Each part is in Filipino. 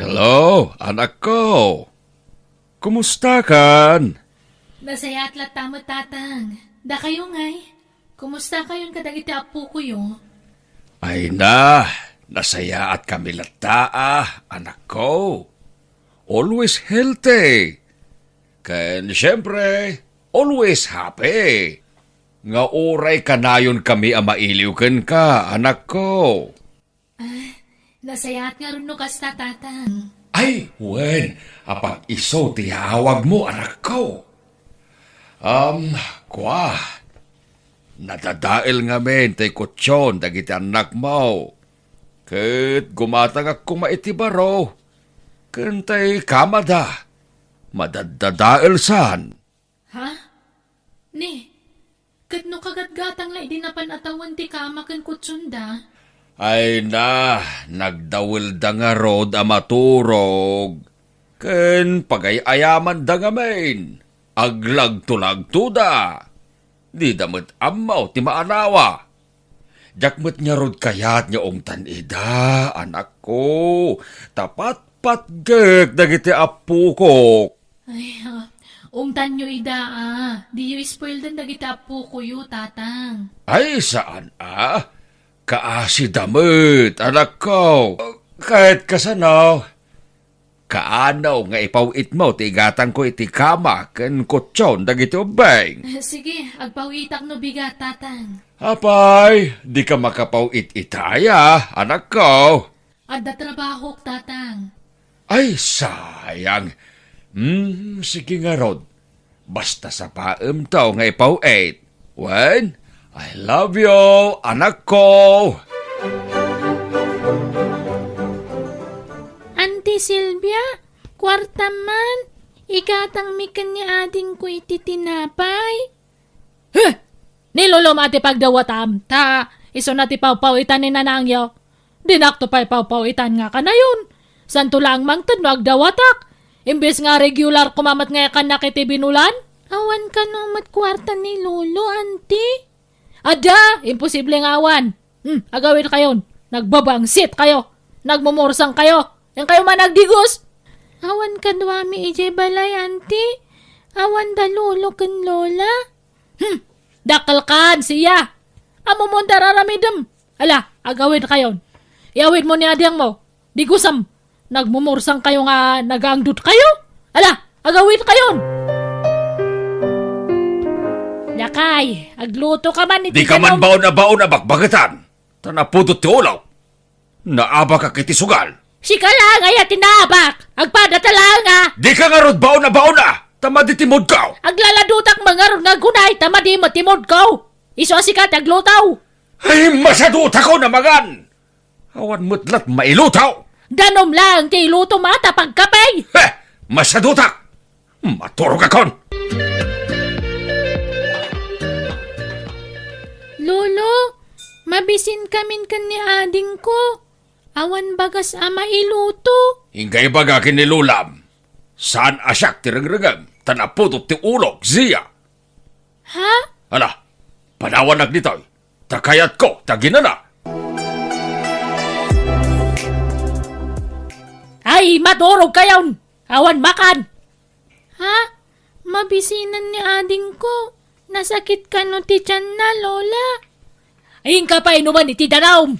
Hello, anak ko. Kumusta kan? Nasaya at latamot tatang. Da kayo ngay. Kumusta kayong kadagiti apo ko yo? Ay na, nasaya at kami lataa, anak ko. Always healthy. Ken siyempre, always happy. Nga oray kanayon kami mailiw ken ka, anak ko. Nasaya at nga rin no kasta tatang. Ay, wen, apag iso tiyawag mo, anak ko. Kwa, nadadail nga men, tay kutsyon, dagiti anak mo. Ket gumatang ako maitibaro. Kentay kamada, madadadail san. Ha? Ni, kat no kagatgatang la idinapan atawan ti kamakan kutsunda. Ay na, nagdawil da nga rod maturog. Ken pagayayaman da nga men, aglag-tulag da. Di damit amaw ti maanawa. Jakmet nga rod kayat nga ongtan ida, anak ko. Tapat patgek dagiti apu ko. Ay, umtan nyo ida Di yu spoil din dagiti apo ko yu, tatang. Ay saan Kaasi damit, anak ko. Kahit kasanaw. Kaanaw nga ipawit mo, tigatang ko iti kama, ken kutsyon, dagiti ubeng. Sige, agpawitak no bigat, tatang. Apay, di ka makapawit itaya, anak ko. Adda trabaho, tatang. Ay, sayang. Sige nga rod. Basta sa paem tao nga ipawit. Wen, I love you, anak ko. Auntie Silvia, kwarta man, ikatang mikan ni ading ko iti tinapay. Huh! Nilulom ati pagdawatam, ta, iso na ti pawpawitan ni nanangyo. Dinakto pa'y pawpawitan nga ka na yun. Santo lang mang no agdawatak. Imbes nga regular kumamat nga kanak iti binulan. Awan ka no mat kwarta ni Lolo, auntie. Ada, imposible nga awan. Agawin kayon. Nagbabangsit kayo. Nagmumursang kayo. Yang kayo man nagdigos. Awan ka duwami ije balay, auntie. Awan da Lolo ken Lola. Dakal kan siya. Amo mo dararamidem. Ala, agawin kayon. Iawin mo ni adyang mo. Digusam. Nagmumursang kayo nga nagaangdut kayo. Ala, agawin kayon. Yakay, agluto ka man iti Di ka man baon na bakbagatan. Tanaputot ti ulaw. Naaba ka kiti sugal. Sika lang ay tinabak. Agpada talanga. Di ka nga rod baon na. Tamadi timod ka. Aglaladutak mga ron nga gunay. Tamadi matimod ko. Iso sikat aglutaw. Ay, masadota ko na magan. Awan mutlat mailutaw. Danom lang ti iluto mata pagkapay. Masadutak. Maturog akon. Lolo, mabisin kamin kan ni ading ko. Awan bagas ama iluto. Ingay bagakin ni Lulam. Saan asyak ti regregam? Tanaputot ti ulog, ziya. Ha? Ala, panawanag nito'y. Takayat ko, taginana. Ay, madurog kayon. Awan makan. Ha? Mabisinan ni ading ko. Nasakit ka no ti tiyan na, Lola. Ayun ka pa inuman iti danom.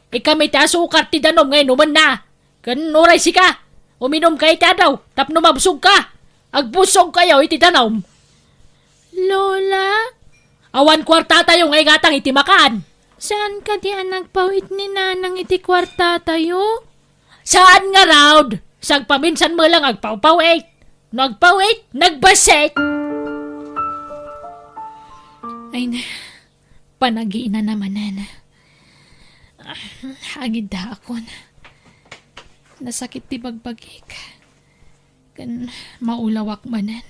Ikamay ti asukar ti danom ngayon inuman na. Kanuray si ka. Uminom ka iti daw. Tapno mabusog ka. Agbusog kayo iti danom. Lola? Awan kwarta tayo ngay gatang iti makaan. Saan ka di nagpawit ni nanang iti kwarta tayo? Saan nga raud? Sagpaminsan mo lang agpawpawit. Nagpawit, nagbaset. Ay na, panagi na naman na. Agid da ako na. Nasakit ti bagbagik. Kan maulawak manan.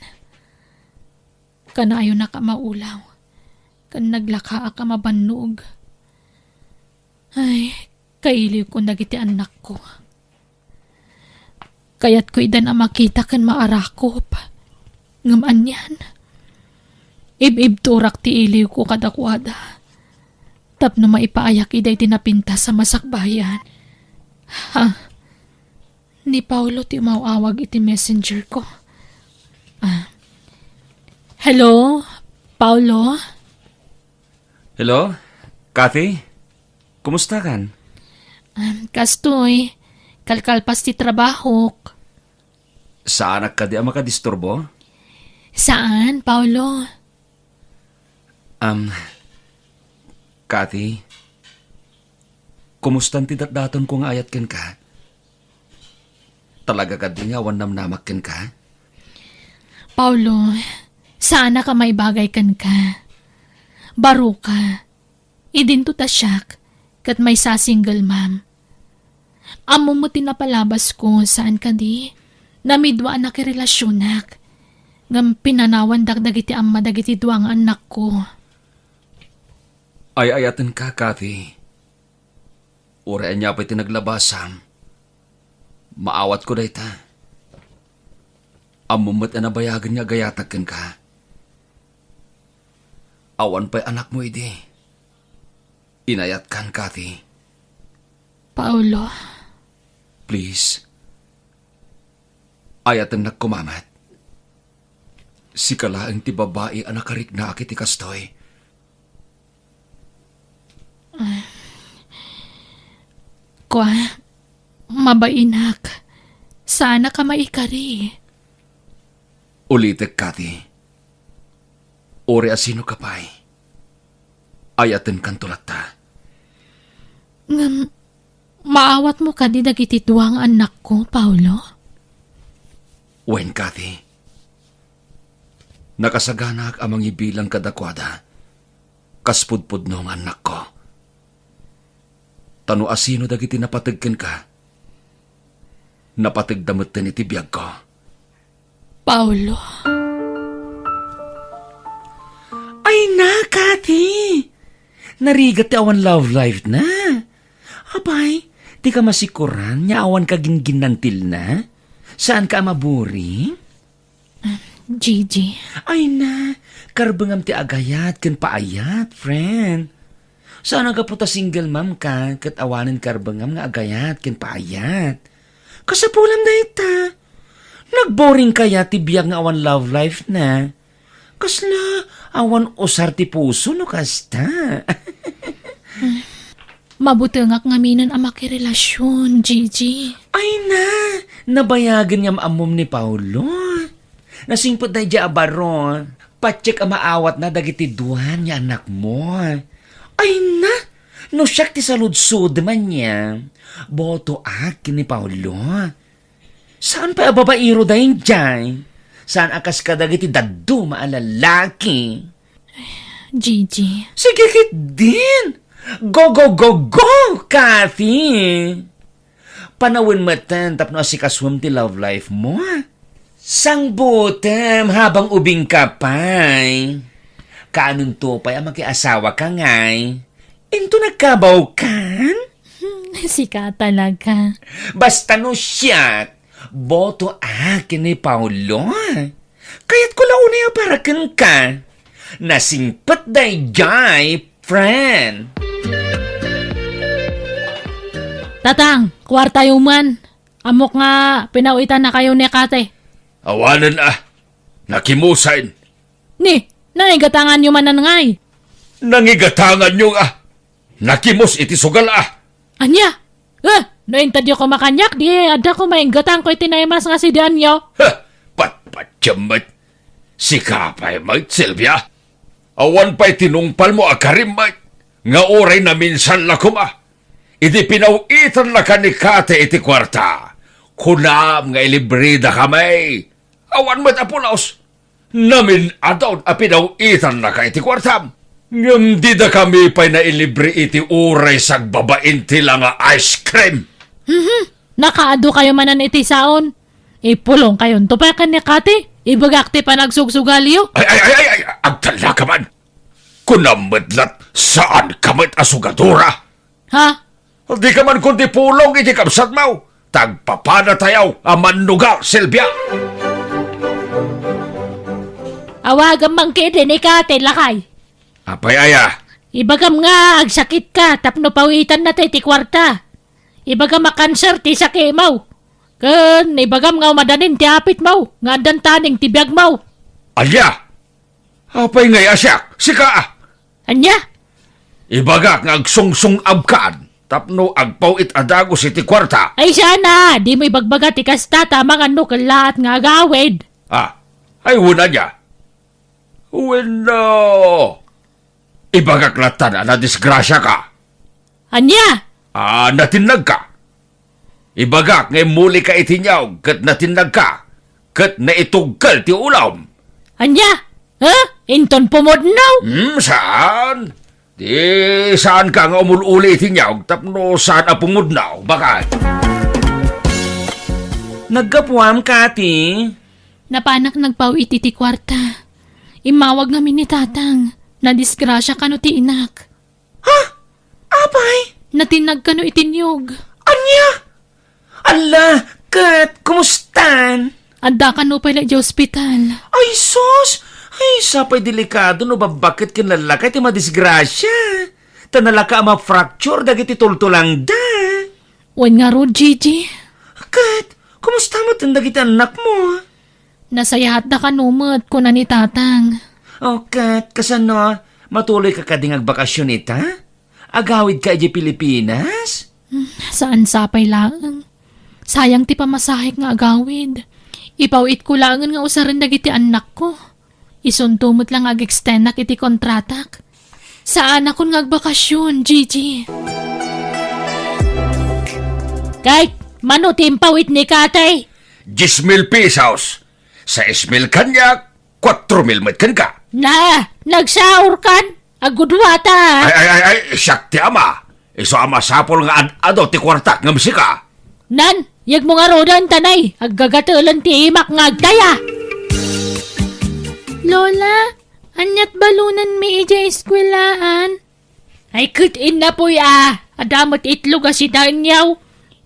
Kan ayo na ka maulaw. Kan naglaka ka mabannog. Ay, kailiw ko nagiti anak ko. Kaya't ko idan ang makita kan maarakop. Ngaman yan. Ib-ib turak ti iliw ko kadakwada. Tapno maipaayak iday tinapinta sa masakbayan. Ha? Ni Paulo ti mauawag iti messenger ko. Hello, Paulo? Hello? Kathy? Kumusta kan? Kastoy, kalkalpas ti trabaho. Saan ka di makadisturbo? Saan, Paulo? Kathy? Kumusta ti daton kung ayat ken ka? Talaga ka di nga namnamak ken ka? Paulo, sana ka may bagay kan ka. Baro ka. Idin to ta siyak, kat may sa-single ma'am. Amo mo tinapalabas ko saan ka di. Namidwa anak relasyonak. Ngam pinanawan dagdag iti amma dagiti duwang anak ko. Ay ayatan ka, Kathy. Ure niya pa'y tinaglabasam. Maawat ko da ita. Amumat na nabayagan niya gayatagan ka. Awan pa'y anak mo idi. Inayat kan, Kathy. Paulo, Please. Ayatan na kumamat. Si kalaang ti babae anak karik na akit ikastoy. kwa, mabainak. Sana ka maikari. Ulitek, Kathy. Ore asino ka pa'y. Ayaten kan tulata. Ngam, maawat mo ka di dagiti duwang anak ko, Paulo? Wen, Kathy. Nakasaganak amang ibilang kadakwada. Kaspudpud nung anak ko. Tano asino dagiti napatagkan ka. Napatagdamutin iti biyag ko. Paulo. Ay na, Kathy! Narigat ti awan love life na. Abay, di ka masikuran, nya awan ka ginginantil na? Saan ka maburi? Gigi. Ay na, karbangam ti agayat, ken paayat, friend. Saan nga puta single ma'am ka, kat awanin karbangam nga agayat, ken paayat. Kasapulam na ita. Nagboring kaya ti biyag nga awan love life na. Kasla, awan usar ti puso no kasta. Mabutengak ngaminan ang makirelasyon, Gigi. Ay na, nabayagan niyam amom ni Paulo. Nasingpot na dya abaro. Patsik ang maawat na dagiti duhan niya anak mo. Ay na, no siyak ti saludsud man niya. Boto akin ni Paulo. Saan pa ababairo dahin dyan? Saan akas ka dagiti daddo maalalaki? Gigi. Sige kit din. Go, go, go, go, Kathy! Panawin matan tapno si kaswam ti love life mo. Sang butem habang ubing ka pa'y. Kaanong to pa'y ang makiasawa ka nga'y. Into nagkabaw kan? Sika talaga. Basta no siya, boto akin ni Paulo. Kaya't ko launay para ka. Nasingpat day jay, friend. Tatang, kwarta yuman. Amok nga, pinauitan na kayo ni Kate. Awanan nakimusain. Ni, naigatangan yuman na ngay. Nangigatangan yung nakimos iti sugal Anya? Naintadyo ko makanyak, di ada ko maingatang ko itinaymas nga si Danyo. Patpatyamat. Si kapay mait, Silvia. Awan pa'y tinungpal mo akarim mait. Nga oray na minsan lakom Iti pinawitan la ka ni Kate iti kwarta. Kunam nga ilibrida kamay. Awan mo't apulaos. Namin adon pinawitan la ka iti kwartam. Ngam di da kami pa'y na ilibre iti uray sagbabain tila nga ice cream. Nakaado kayo manan iti saon. Ipulong kayon tupakan ni Kate. Ibagakti pa nagsugsugalyo. Ay, agtala ka man. Kunamadlat saan kamat asugadura. Ha? Di ka man kundi pulong iti kapsat mo. Tagpapana tayaw aman nuga, Silvia. Awagan mang kiti ni Kate lakay. Apay aya. Ibagam nga agsakit ka tapno pawitan na ti kwarta. Ibagam makanser ti sakimaw. Ken, ibagam nga madanin ti apit mo, nga dantaning ti biyag mo. Anya! Apay ngay asyak, sika! Anya? Ibagak nga agsungsung abkaan, tapno agpawit adagos iti kwarta. Ay sana, di mo ibagbaga ti kasta tamang ano lahat nga agawid. Ay wala niya. Wala. Ibagak latan na disgrasya ka. Anya? Natinag ka. Ibagak ngay muli ka itinyaw, kat natinag ka, kat naitugkal ti ulam. Anya? Ha? Inton pumodnaw? Saan? Di saan ka nga umululi itinyaw, tapno saan apungudnaw, bakit? Nagkapuam, Kati. Napanak nagpawiti ti kwarta. Imawag namin ni tatang. Nadisgrasya ka no ti inak. Apay? Natinag ka no itinyog. Anya? Ala, Kat, kumustan? Anda ka no pala di ospital. Ay, sus! Ay, sapay delikado no babakit kinlalakay ti madisgrasya. Tanala ka ma-fracture dagiti tultulang da. Wan nga ro, Gigi. Kat, kumusta mo dagiti anak mo? Nasayahat na ka numot ko na ni tatang. Oh, Kat, kasano? Matuloy ka kading agbakasyon ita? Agawid ka di Pilipinas? Saan sapay lang? Sayang ti pamasahik nga agawid. Ipawit ko lang nga usaran dagiti anak ko. Isuntumot lang ag-extend na kiti kontratak. Saan ako nga agbakasyon, Gigi? Kahit mano timpawit ni katay. 10,000 pesos. 6,000 kanyak, 4,000 met kan ka. Na, nagsaur kan? Agudwata. Ay, siyak ti ama. Iso ama sapol nga ado ti kwartak nga misika. Nan, yag mo nga rodan tanay. Aggagatulan ti imak nga agdaya. Lola, anyat balunan mi ija eskwelaan. Ay kutin na po ya. Adamot itlog si danyaw.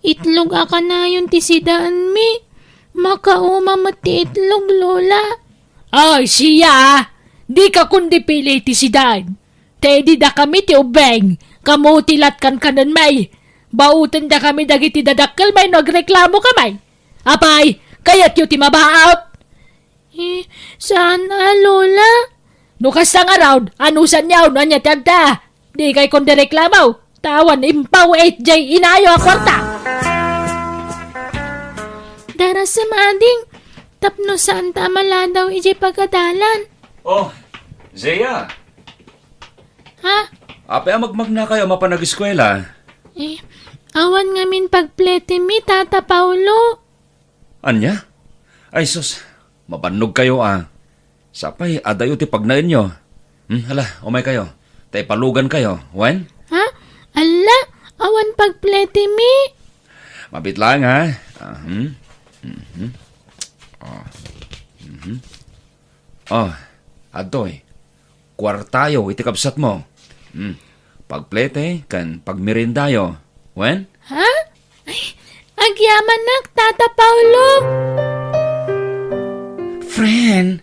Itlog aka na yun ti si daan mi. Makaumamot ti itlog, Lola. Ay, siya. Di ka kundi pili ti si daan. Tedi da kami ti ubeng. Kamutilat kan kanan may. Bautan da kami dagiti dadakkel may nagreklamo kamay. Apay, kayat yu ti mabaot. Saan Lola? Nukas ang around, anusan niyaw na niya tagda. Di kay kundi reklamo. Tawan impaw 8J inayo a kwarta. Dara sa mading, tapno saan tamala daw iji pagkadalan. Oh, Zaya. Ha? Apay magmag na kayo mapanag-eskwela. Awan ngamin pagplete mi, Tata Paulo. Anya? Ay, sus. Mapanog kayo Sapay, adayo ti pagnain nyo. Hala, umay kayo. Tay palugan kayo. Wen? Ha? Ala, awan pagplete mi. Mabit lang adoy. Kwartayo, iti kapsat mo. Pagplete, kan pagmirindayo. Wen? Ha? Ay, agyaman nak, Tata Paulo. Friend,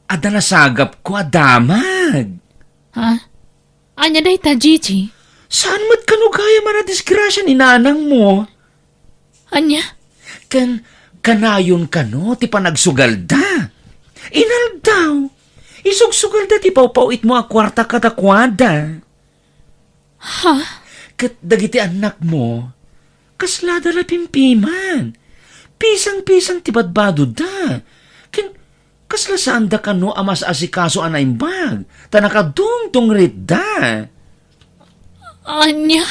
ada nasagap ko adamag. Ha? Anya day ta, Gigi? Saan mo't kanugaya man na disgrasya ni nanang mo? Anya? Kanayon ka no, ti panagsugal da. Inal daw. Isugsugal da ti pawpawit mo a kwarta kadakwada. Ha? Kat dagiti anak mo, kaslada la pimpiman. Pisang-pisang ti badbado da. Kasla saan da ka no amas asikaso anaimbag. Tanakadungtong rit da. Anya?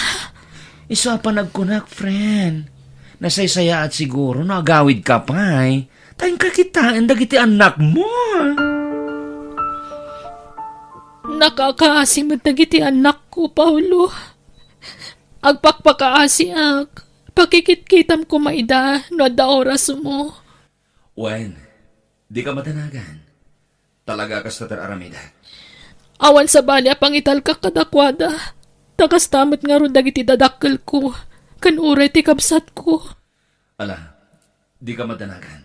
Isa pa nagkunak, friend. Nasaysaya at siguro nagawid ka pa'y. Tayong kakitaan dagiti anak mo. Nakakaasimot na giti anak ko, Paulo. Agpakpakaasi ak. Pakikit-kitam ko maida no da oras mo. Wen, di ka matanagan. Talaga kas Aramida. Awan sa balya pangital ka kadakwada. Takastamot nga ron dagiti dadakkel ko. Kanuray ti kabsat ko. Ala, di ka matanagan.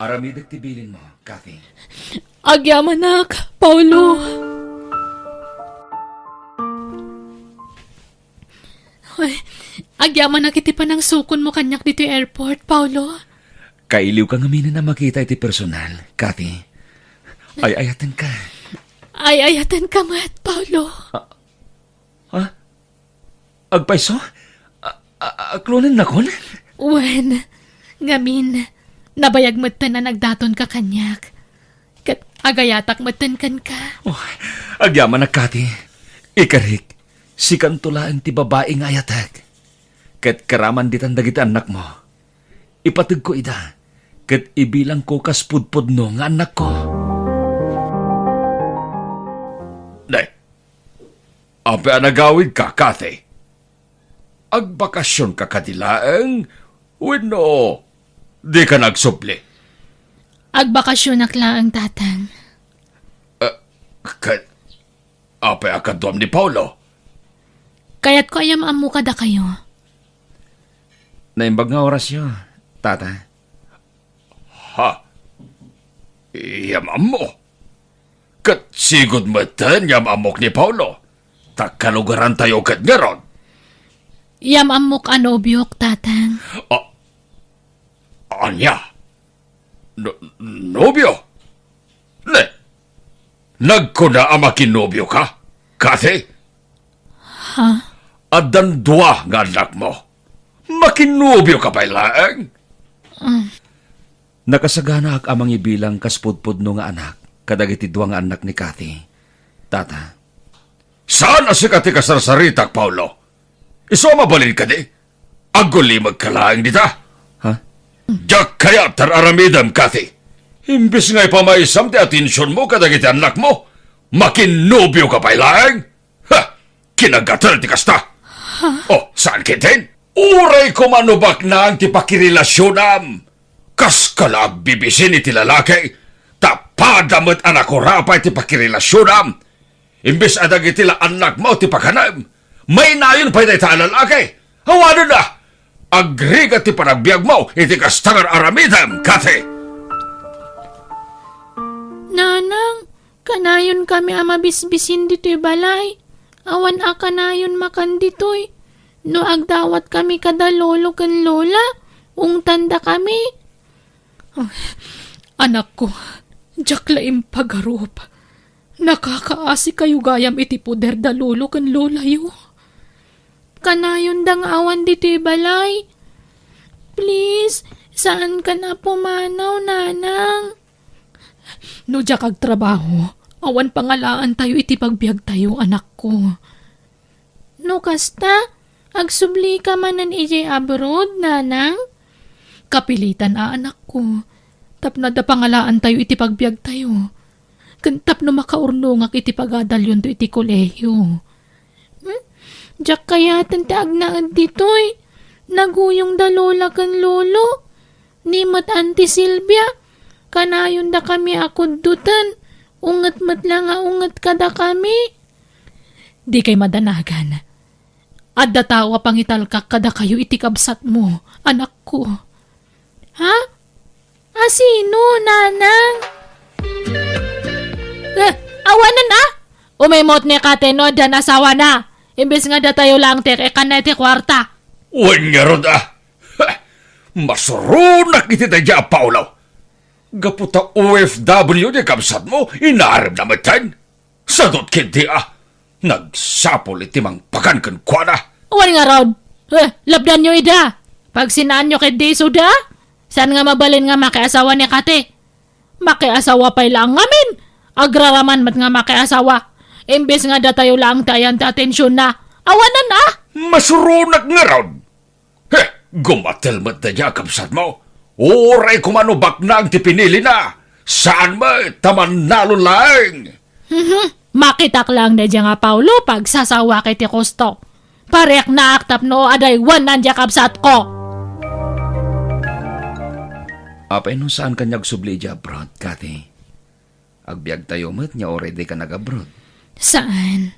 Aramidak tibilin mo, Kathy. Agyamanak, Paulo. Ay, Agyaman na kiti pa ng sukon mo kanyak dito airport, Paulo. Kailiw ka ngamin na makita iti personal, Kathy. Ay, ayatan ka. Ay, ayatan ka mat, Paulo. Ha? Agpaiso? Aklunan na kon? Wen, ngamin, nabayag matan na nagdaton ka kanyak. Kat agayatak matan kan ka. Oh, agyaman na, Kathy. Ikarik, si kantulaan ti babae nga ayatag. Kat karaman ditan dagiti anak mo. Ipatag ko ida, kat ibilang ko kaspudpud no nga anak ko. Day, ape anagawid ka, Kathy. Agbakasyon ka kadilaeng, wino, di ka nagsupli. Agbakasyon akla ang tatang. Kat, ape akadwam ni Paulo. Kaya't ko ayam amu kada kayo. Naimbag nga orasyon, tata. Ha? Yamam mo. Kat sigod matan yamamok ni Paulo. Takalugaran tayo kat nga ron. Yam amok anobyok, tatang. Anya? Nobyo? Le? Nagkuna ama kinobyo ka? Kathy? Ha? Adan dua nga anak mo. Makinobyo ka pa ilaang? Nakasagana ak amang ibilang kaspudpud no nga anak, kadagiti duwa nga anak ni Kathy. Tata. Saan asikati ka sarsaritak, Paulo? Iso mabalin ka di? Aguli magkalaang dita? Ha? Diyak kaya tararamidam, Kathy. Imbis nga'y pamaisam ti atensyon mo kadagiti anak mo, makinobyo ka pa ilaang? Ha! Kinagatal ti kasta. Oh, saan kitin? Uray ko manubak na ang ti pakirilasyonam. Kas kalag bibisin iti lalaki, tapadamat anak ko rapay ti pakirilasyonam. Imbis adag iti anak mo ti pakanam, may nayon pa iti lalaki. Hawano na! Agriga ti panagbiag mo iti kastangar aramidam, Kathy. Nanang, kanayon kami amabisbisin dito'y balay. Awan a kanayon makan dito'y. No agdawat kami kada lolo kan lola, ungtanda kami. Oh, anak ko, jak laim pagarup. Nakakaasi kayo gayam iti puder da lolo kan lola yo. Kanayon dang awan dito'y balay. Please, saan ka na pumanaw, nanang? No jak agtrabaho, awan pangalaan tayo iti pagbiag tayo, anak ko. No kasta, agsubli ka manan iti abroad, nanang? Kapilitan anak ko. Tapna da pangalaan tayo iti pagbiag tayo. Kantap no makaurnungak iti pagadalyon to iti kolehiyo. Diyak kaya tantaag na dito'y. Naguyong da lola kan lolo. Nimot Auntie Silvia. Kanayon da kami akundutan. Ungat-mat lang ungat kada kami. Di kay madanagan. At datawa pangitalkak kada kayo iti kabsat mo, anak ko. Ha? Sino, nanang? Awanan na! Umimot ni Kateno dan asawa na. Imbis nga da tayo lang tek ekaneti kwarta. Uwan nga ron ah. Masurunak iti tayo, Paulo. Gaputa OFW ni kamsat mo, inaarap na matan. Sadot kinti ah. Nagsapol iti mang pakankan kwa na. Uwan nga ron. Labdan nyo ida. Pag sinaan nyo kay Deso da, saan nga mabalin nga makiasawa ni Kate? Makiasawa pa ilang ngamin. Agraraman mat nga makiasawa. Imbes nga da tayo lang tayan ta atensyon na. Awanan na! Masurunak nga ron. Gumatel mat na niya kamsat mo. Uray kumanubak na ang tipinili na. Saan mo taman nalo lang? Makitak lang na dyan nga Paulo pag sasawa kay ti Kosto. Parek na aktap no aday wan nandiya kapsat ko. Apay no saan kanyag subli dya abroad, Kathy? Agbiag tayo mat niya already ka nag-abroad. Saan?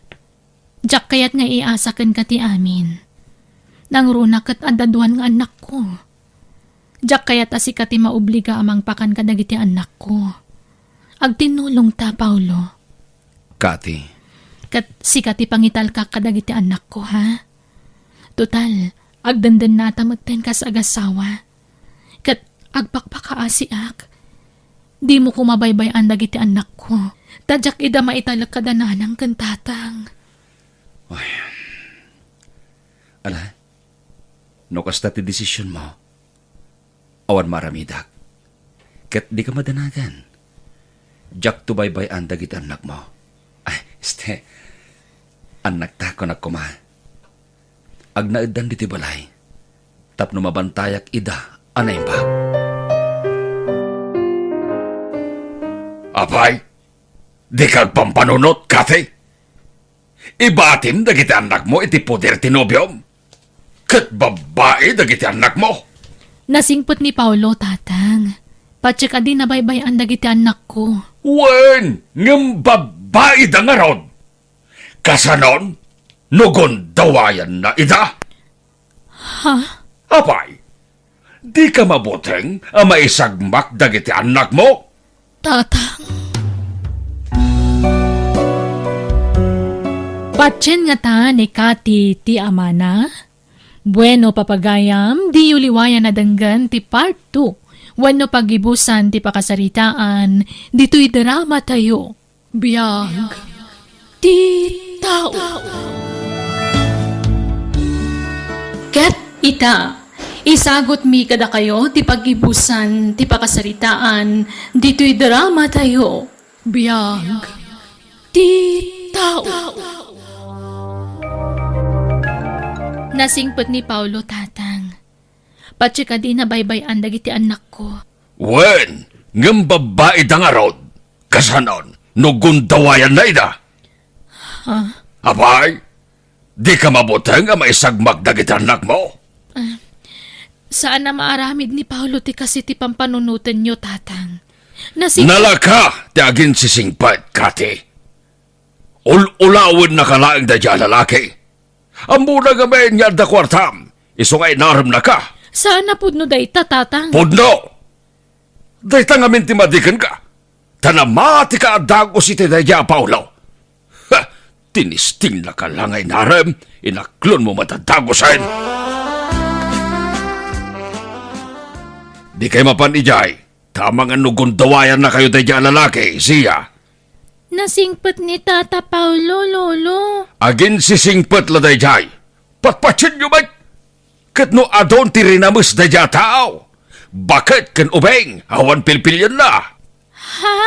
Diyak kayat nga iasakan ka ti amin. Nang runak at adaduan nga anak ko. Diyak kayat asi ka ti maubliga amang pakan kadagiti anak ko. Agtinulong ta, Paulo. Kathy, Kat si kati pangital ka kadagiti anak ko, ha? Total, Agdandan natamagten ka sa agasawa. Kat agpakpakaasiak. Di mo ko mabaybayan dagiti anak ko. Tadyak ida maitalak kadananang kantatang. Ala, no kasta ti desisyon mo. Awan maramidak. Kat di ka madanagan. Jak to baybayan dagiti anak mo. Ay, anak ta ko na kuma. Agnaedan diti balay. Tapno mabantayak ida, anay ba? Apay, di kag pampanunot, kate. Ibatim dagiti anak mo iti poder ti nobyom. Kat babae dagiti anak mo. Nasingpot ni Paulo, tatang. Patsik adi nabaybayan dagiti anak ko. Wen, ngem babae da nga rod. Kasanon, nugon dawayan na ida. Ha? Apay, di ka mabuteng ang maisagmak dagiti anak mo? Tatang. Patsen nga ta ni Kati ti amana. Bueno papagayam, di uliwayan na danggan ti part 2. Wano pagibusan ti pakasaritaan, dito'y drama tayo. Biyag ti tao. Ket ita, isagot mi kada kayo ti pagibusan ti pakasaritaan, dito'y drama tayo. Biyag ti tao. Nasingpot ni Paulo, tatang. Patsi ka di na baybayan dagiti anak ko. Wen, ngem babae da nga rod. Kasanon, nugon dawayan na ida. Ha? Apay, di ka mabuteng ang maisagmak dagiti anak mo? Saan na maaramid ni Paulo ti kasi ti pampanunutan nyo, tatang? Nalaka, ti agin sisingpat, kati. Ulawin na kalaang da dyan lalaki. Ang muna gamin yan da kwartam, isungay naram na ka. Saan na pudno day tatang? Pudno! Day tangamin ti madikan ka. Tanamati ka adago si ti daya Paulo. Ha! Tinisting na ka lang ay naram, inaklon mo matadago sa'in. Di kayo mapanijay. Tamang anugon dawayan na kayo daya lalaki, siya. Nasingpot ni Tata Paulo, lolo. Agin sisingpet la dayjay. Patpatsin nyo ba? Kat no adon tirinamus dayja tao. Bakit kan ubeng? Awan pilpilyan na. Ha?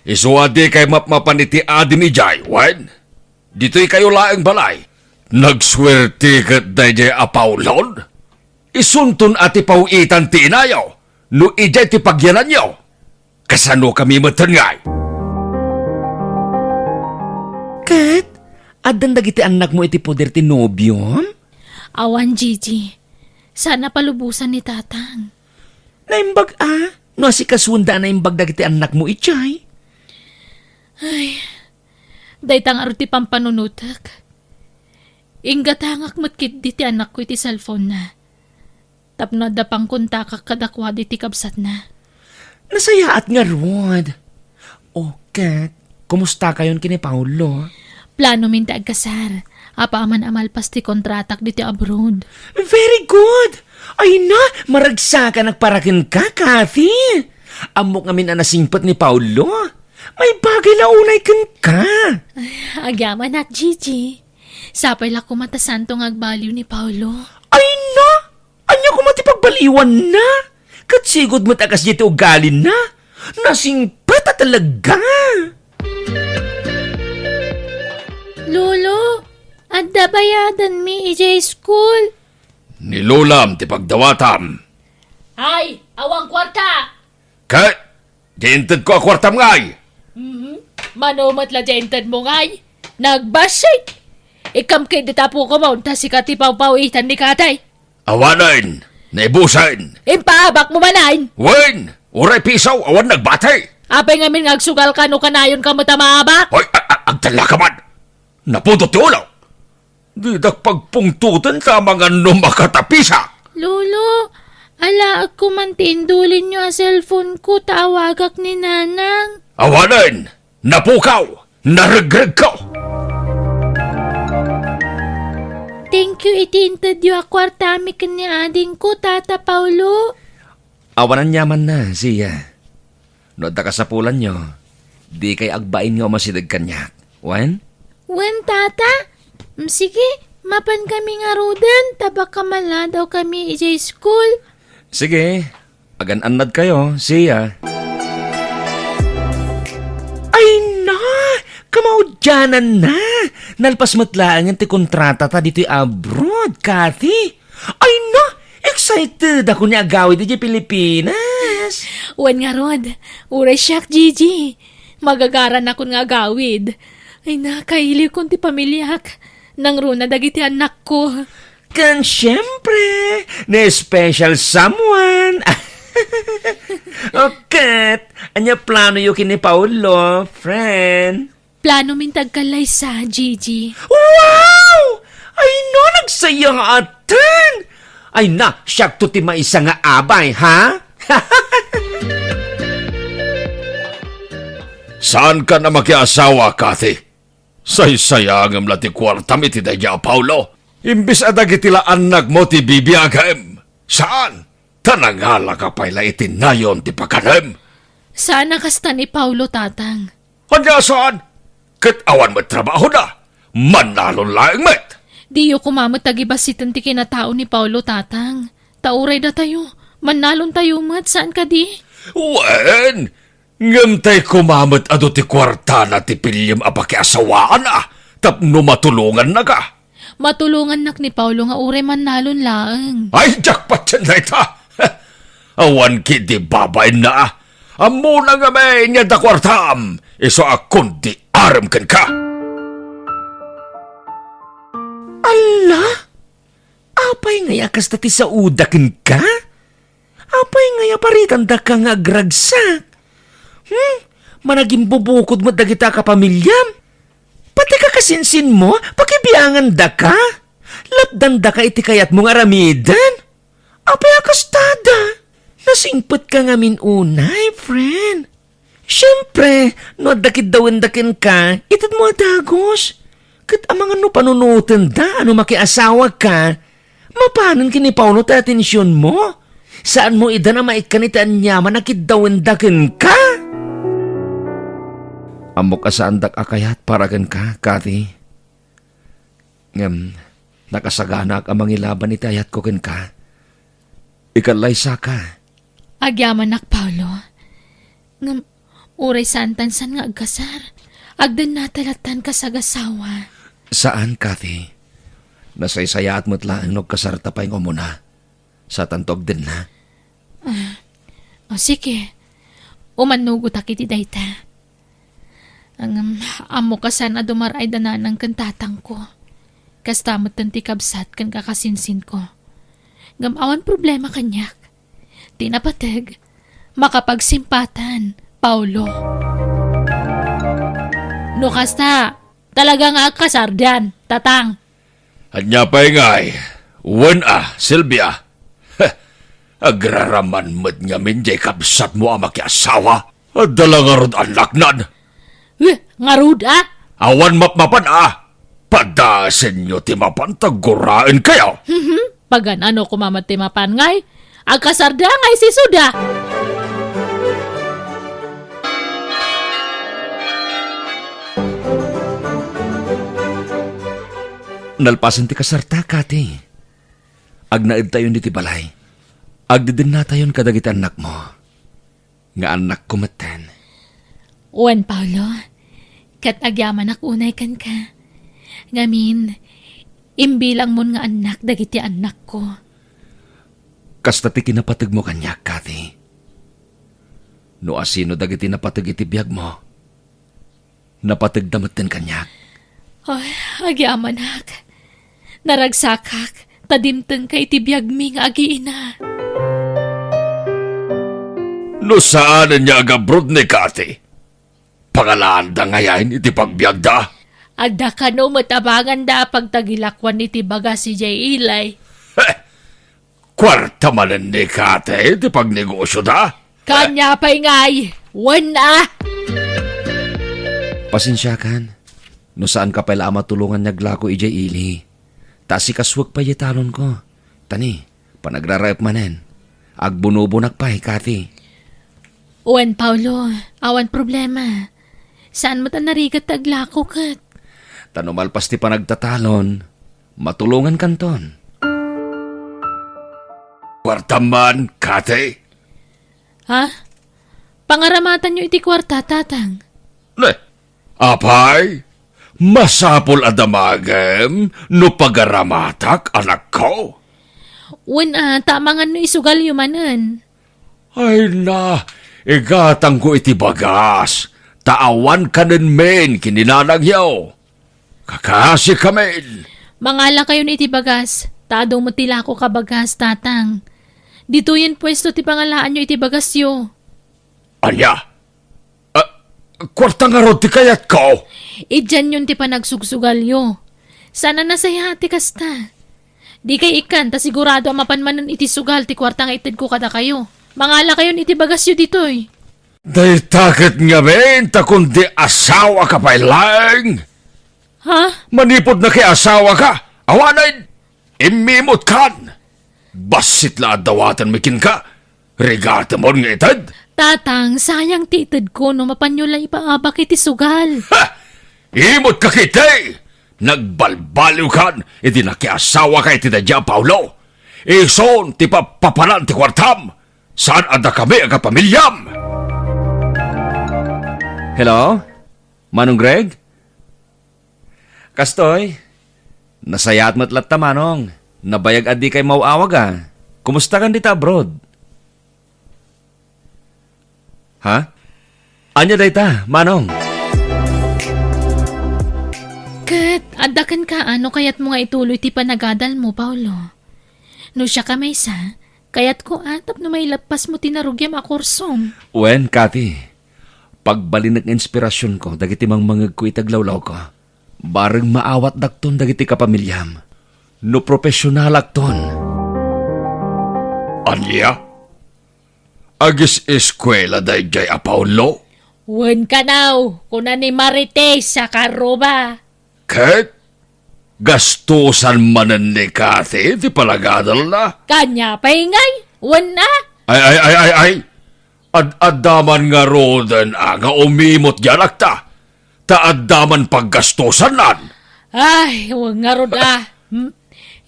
Isuadi kay mapmapaniti adi ni Jay, wen? Dito'y kayo laeng balay. Nagswerte kat dayjay apaulon? Isuntun ati pauitan ti inayaw. No ijay ti pagyanan nyo. Kasano kami matangay? Kat, adan dagiti anak mo iti poder ti nobyom? Awan, Gigi. Sana palubusan ni tatang. Naimbag no si kasunda naimbag dagiti anak mo ichay. Daytang aruti pampanunutak. Ingatangak matkit di ti anak ko iti cellphone na. Tapno da pang kontakak kadakwa di ti kabsat na. Nasayaat nga rod. O, Kat, kumusta kayon kini Paulo? Plano min ti agkasar. Apaaman amalpas ti kontratak di ti abroad. Very good! Ay na, maragsa ka nagparakin ka, Kathy. Amok ngamin anasingpat ni Paulo. May bagay na unay kan ka. Agyaman at Gigi. Sapay la kumatasan tong agbaliw ni Paulo. Ay na, anya ko matipagbaliwan na. Katsigod mo takas dito ugalin na. Nasingpat at talaga. Lolo, adda bayadan mi ijay school. Nilulam ti pagdawatam. Ay, awang kwarta. Kat, diintad ko akwartam ngay. Manumat la jentad mo ngay. Nagbasay. Ikam kay ditapo ko maunta si katipaw-pawitan ni katay. Awanan, naibusan. Impaabak mo manain. Wen, uray pisaw, awan nagbatay. Apay ngamin ngagsugal ka no kanayon ka matamaabak. Hoy, agtala ka man. Napudot ti ulaw. Di pagpungtutan ka mga numakatapisa. Lolo, ala ako man tindulin nyo ang cellphone ko, tawagak ni Nanang. Awanan, napukaw, naregreg ko. Thank you itintad yu akwartami kanya ading ko, Tata Paulo. Awanan yaman na, siya. No da kasapulan nyo, di kay agbain nga umasidag kanyak. Wan? Wen, Tata? Sige, mapan kami nga rodan, tabak kamala daw kami ijay school. Sige, agan-anad kayo, siya. Ay na! Kamaudyanan na! Nalpas matlaangan ti kontrata ta dito'y abroad, Kathy. Ay na! Excited ako niya agawid di Pilipinas. Wen nga rod, uray siyak, Gigi. Magagaran ako nga gawid. Ay na, kaili kong ti pamilyak. Nang runa dagiti anak ko. Kan siyempre, na special someone. Okay, anya plano yu kini Paulo, friend? Plano min tagkalay sa, Gigi. Wow! Ay no, nagsaya nga atan! Ay na, siyak to ti maisa nga abay, ha? Saan ka na makiasawa, Kathy? Say-sayangam la ti kwartam iti daya, Paulo. Imbis adag itila anak mo ti bibiyagem. Saan? Tanangala ka pala iti nayon ti pakanem. Sana kasta ni Paulo, Tatang. Hanya saan? Kat awan mo trabaho na. Manalon laeng met. Di yu kumamot tagibasitan ti kinatao ni Paulo, Tatang. Tauray na tayo. Manalon tayo mat. Saan ka di? Wen! Ngamtay kumamot ado ti kwarta na ti pilyem apakiasawaan tapno matulungan na ka. Matulungan nak ni Paulo nga uray manalon laeng. Ay, jackpot yan na ita. Awan ki di babain na. Amo na nga may niya da kwartam. Iso akon di aram kan ka. Ala? Apay nga yakas tati sa udakin ka? Apay nga yaparitan da ka nga agragsak? Managing bubukod mo dagita ka pamilyam? Pati ka kasinsin mo, pakibiyangan da ka? Lapdan da ka iti kayat mong aramidan? Apay akastada? Nasingpot ka nga unay, friend. Siyempre, no dakit dakin ka, itad mo adagos. Kat ang mga no panunutan da, ano makiasawa ka, mapanan kini Paulo ta atensyon mo? Saan mo ida na maikanitaan niya manakidawin dakin ka? Amok asandak akayat paragan ka, Kathy. Nakasagana ang mangilaban iti ayat ko ken ka. Ikalay sa ka. Agyaman nak, Paulo. Ngam, uray santan-san nga agkasar. Agdan natalatan ka sa gasawa. Saan, Kathy? Nasaysayaat mo't lang no kasarta pa yung umuna. Sa tantog din na. O sige, umanugot akiti dayta. Ang amo ka sana dumaray dananang kantatang ko. Kastamot tanti kabsat kan kakasinsin ko. Gamawan problema kanyak. Tinapatag, makapagsimpatan, Paulo. No kasta, talaga nga kasardan, Tatang. Anya pa ingay. Wen Silvia. Agraraman mo't nga min jay kabsat mo ang makiasawa. At dalangarod ang laknan. Ngarud, Awan mapmapan Padasin nyo timapan tagurain kayo. Pagan ano kumamatimapan ngay? Agkasarda ngay si Suda. Nalpasan ti kasarta, Kati. Agnaid tayo ni ti balay. Agdidin na tayon kadagiti anak mo. Nga anak kumaten. Wan, Paulo. Kat agyaman unay kan ka. Ngamin, imbilang mo nga anak dagiti anak ko. Kasta ti kinapatag mo kanyak, Kati. No asino dagiti napatag iti biyag mo. Napatag damat din kanyak. Ay, agyaman hak. Naragsakak, tadimteng kay tibiyag mi nga agiina. No saan niya agabrod ni Kati? Pangalaan da ngayon iti pagbiagda. Adda ka no matabangan da pagtagilakwan iti baga si Jay Ilay. Kwarta manan ni Kati iti pagnegosyo da. Kanya pa'y ngay, wana! Pasensyakan. No saan ka pala matulungan niya glako ijay ili. Ta si kaswag pa talon ko. Tani, panagrarayap manen. Agbunubunak pa, Kati. Uwan, Paulo, awan problema. Saan mo ta narigat taglako kat? Tanumalpas ti panagtatalon, matulungan kanton. Kwartaman, Kati. Ha? Pangaramatan nyo iti kwarta, tatang. Ne, apay, masapol adamagem no pagaramatak anak ko. Uwan tamangan no isugal yumanan. Ay na, igatang ko iti bagas. Taawan ka din men kininanagyaw. Kakasi kamen. Mangala kayo ni iti bagas. Tadong mo tila ko kabagas, tatang. Dito yun pwesto ti pangalaan nyo iti bagas yo. Anya? Kwarta nga rod ti kayat ko. Idyan yun ti panagsugsugal yo. Sana nasaya ti kasta. Di kay ikan, ta sigurado ang mapanmanan iti sugal ti kwartang itid ko kada kayo. Mangala kayo iti bagas yo ditoy. Dahil takit nga men, ta kundi asawa ka pa lang. Ha? Manipod na kay asawa ka. Awanan, imimot kan. Basit la dawatan mikin ka. Regata mo nga itad. Tatang, sayang ti itid ko no mapanyula ipaabak iti sugal. Ha! Imot ka kitay! Nagbalbaliw kan, iti nakiasawa ka iti dadya, Paulo. Ison, ti papapalan ti kwartam. Saan ada kami aga pamilyam? Hello? Manong Greg? Kastoy? Nasayat matlat ta, Manong. Nabayag adi kay mauawag Kumusta kan dita abroad? Ha? Anya dayta, Manong? Kat, adakan ka ano kayat mo nga ituloy ti panagadal mo, Paulo. No siya ka may sa, kayat ko atap no may lapas mo tinarugyam a kursom. Wen, Kati. Pagbalin ng inspirasyon ko, dagiti mang mangag ko itaglawlaw ko. Bareng maawat dakton dagiti kapamilyam. No profesional akton. Anya? Agis eskwela dayjay a Paulo? Wen ka now, kuna ni Marites sa karoba. Ket? Gastusan manan ni Kati, ti palagadal na. Kanya pa ingay, wen na. Ay. Ad-adaman nga roden nga umimot yan akta. Ta-adaman paggastusan nan. Ay, huwag nga roda.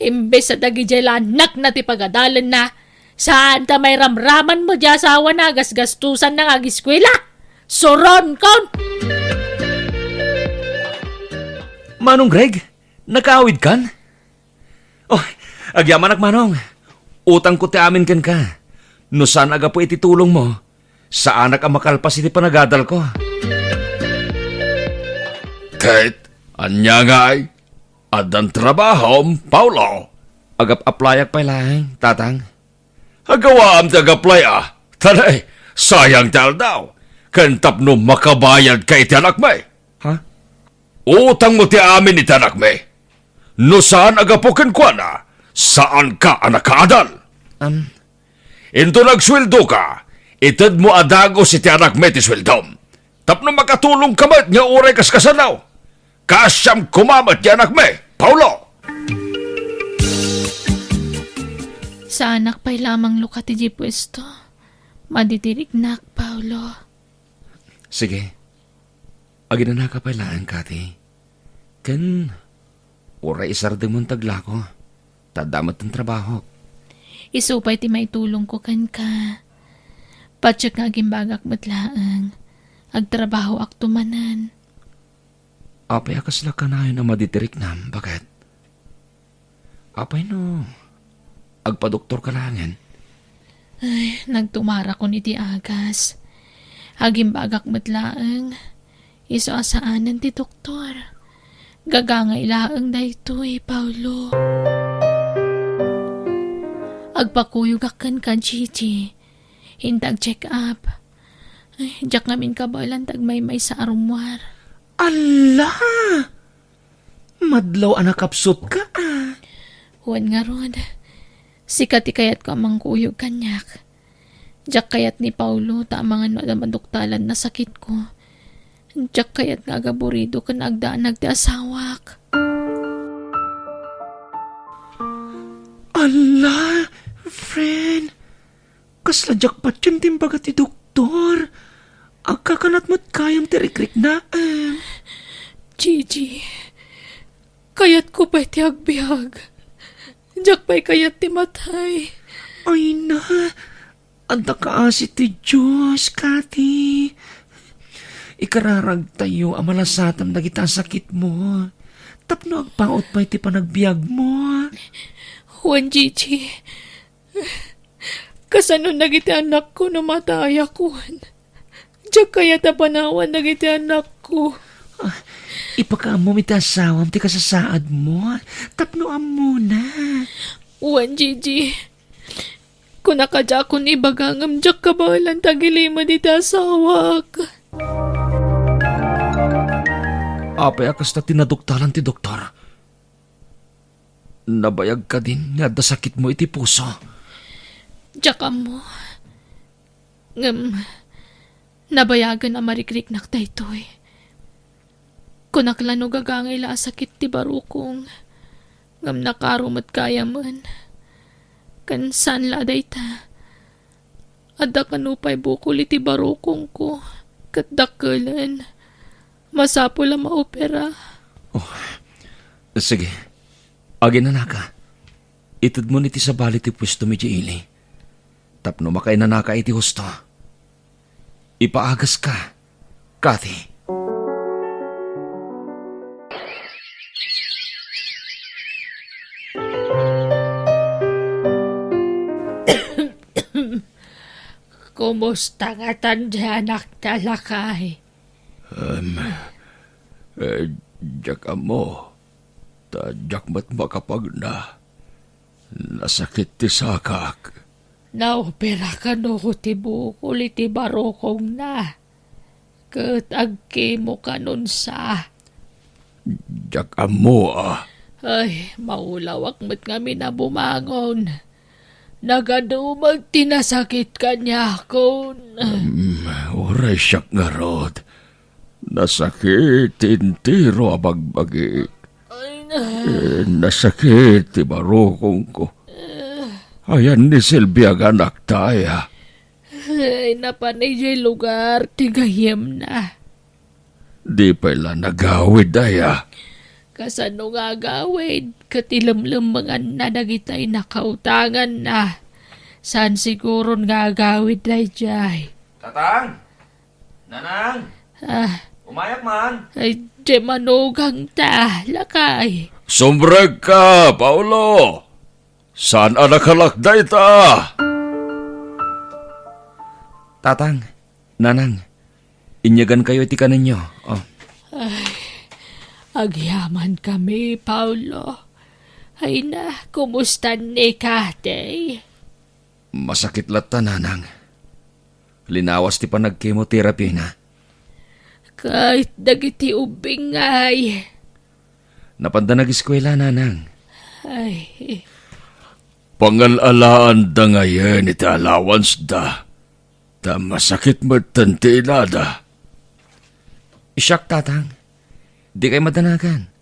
Imbes sa dagi nak na ti pagadalan na. Saan ta may ramraman mo dya sa awa na gasgastusan ng agiskwela? Soron kon! Manong Greg, nakaawid kan? Oh, agyaman ak Manong. Utang ko ti amin kan ka. No saan aga po ititulong mo? Saan ang makalpas iti panagadal ko? Kahit, anya nga ay, adan trabahom, Paulo. Agap-aplayak pa lang, tatang. Agawaam ti agaplay Tanay, sayang tal daw. Kantap no makabayad kay ti anak may. Ha? Utang mo ti amin iti anak may. No saan agapukin ko na, saan ka anak kaadal? Into nagsweldo ka, itad mo adagos iti anak may ti sweldom. Tapno makatulong kamat nga uray kas kasanaw. Kasyam kumamat ti anak may, Paulo. Sa anak pa'y lamang luka ti di pwesto. Maditirignak, Paulo. Sige. Agin na ka pa lang, Kati. Kan, uray isardeng mong taglako. Tadamat ng trabaho. Isupay ti may tulong ko kan ka. Patsyak nga gimbagak matlaang. Agtrabaho ak tumanan. Apay akas la ka na yun ang maditirik nam. Bakit? Apay no. Agpa-doktor ka langan. Ay, nagtumara ko ni ti agas. Agimbagak matlaang. Iso asaanan ti doktor. Gagangay laang daytoy, Paulo. Agpakuyog akan ka, Gigi. Hintag check up. Ay, jak ngamin kabalan tagmay-may sa arumwar. Ala! Madlaw anak kapsot ka Huwan nga ron. Sikati kayat ka mangkuyog kanyak. Jak kayat ni Paulo tamangan maduktalan na sakit ko. Jak kayat nga agaburido ka nagdaan nagdi asawak. Hala, friend. Kasla jackpot yun timbaga ti doktor. Ang kakanat mo't kayang tirikrik na. Gigi, kayat ko pa iti agbyag. Diyak pa'y kayat ti matay. Ay na, anda kaasi ti Diyos, Kati. Ikararag tayo amalasatam na kita sakit mo. Tapno agpaot pa iti panagbiag mo. Juan Gigi, kasano nagiti anak ko na mataya ko. Diyak kaya tapanawan nagiti anak ko. Ipakaamom iti asawam ti kasasaad mo. Tapnoam mo na. Juan Gigi, kung nakadya ko ni bagangam diyak kabalan tagilima di tasawak. Apay akas na tinaduktalan ti doktor. Nabayag ka din nga da sakit mo iti puso. Diyak mo. Nabayagan na marikrik naktaytoy. Kunaklano gagangay la sakit ti barukong. Ngam nakarumat kaya man. Kansan la dayta. Adda kanupay bukol iti barukong ko. Katdakalan. Masapo la maopera. Sige. Agin na naka. Itad mo niti sa bali ti pwesto mi ili. Tapno makay na naka iti husto. Ipaagas ka, Kathy. Kumusta nga tandyanak talakay? Diyak mo. Tadyak mat makapag na. Nasakit ti sakak. Naopera ka no ti bukol iti barokong na. Kat agki mo ka nun sa. Diyak mo Ay, maulawak mo't kami na bumangon. Nagadumag tinasakit ka niya kon. Oray siyak nga rod. Nasakit intiro abagbagi. Nasakit ti barokong ko. Ayan ni Silvia ganak taya. Ay, napanay dyan lugar, tigayem na. Di pala nagawid daya. Kasano nga gawid, katilamlamangan na nagitay nakautangan na. San siguro nga gawid na dyan? Tatang! Nanang! Umayak man! Ay, di manugang ta, lakay. Sumbreg ka, Paulo! Saan nakalakday ta? Tatang, nanang, inyagan kayo iti kanan nyo. Agyaman kami, Paulo. Ay na, kumusta ni Kate? Masakit lata, nanang. Linawas ti pa nag-chemotherapy na. Kahit dagiti ubing ay. Napanda nag-eskwela, nanang. Ay, Pangalalaan da ngayon iti allowance da. Da masakit mo tantinada. Isyak, tatang. Di kayo madanagan.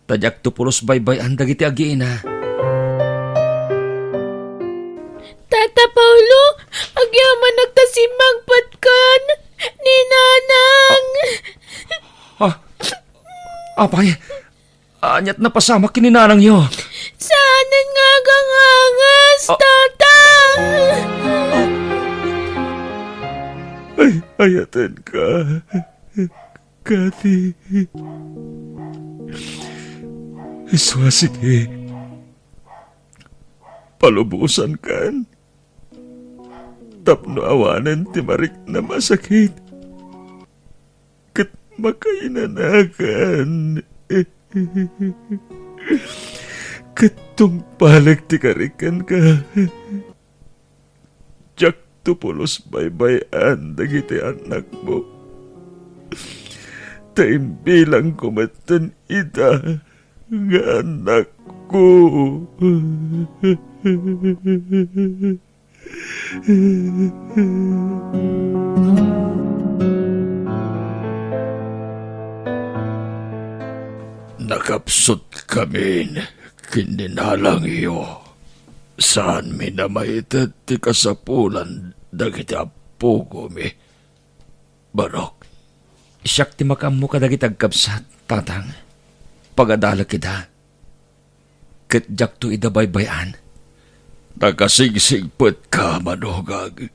Tadyak tupulos baybay ang dagiti agiina. Tata Paulo, agyaman nagtasimang patkan ni Nanang. Apay, anyat na pasama kininanang nyo. Sana nga gangangas, tata. Ay, ayatin ka. Kathy. Iswa sige. Palubusan kan. Tapno awanan ti marik na masakit. Kat makainanakan. Katumpalag ti karikan ka. Jak tupulos baybayan dagiti anak mo. Taimbilang kumatan ita nga anak ko. Nakapsot kami, kininalang iyo. Saan mi na maitat ti kasapulan dagiti apo ko mi? Barok, Siyak ti makammo kadagiti agkabsat, tatang. Pagadala kita. Ket jak to ida baybayan. nakasigsigpet ka manugag.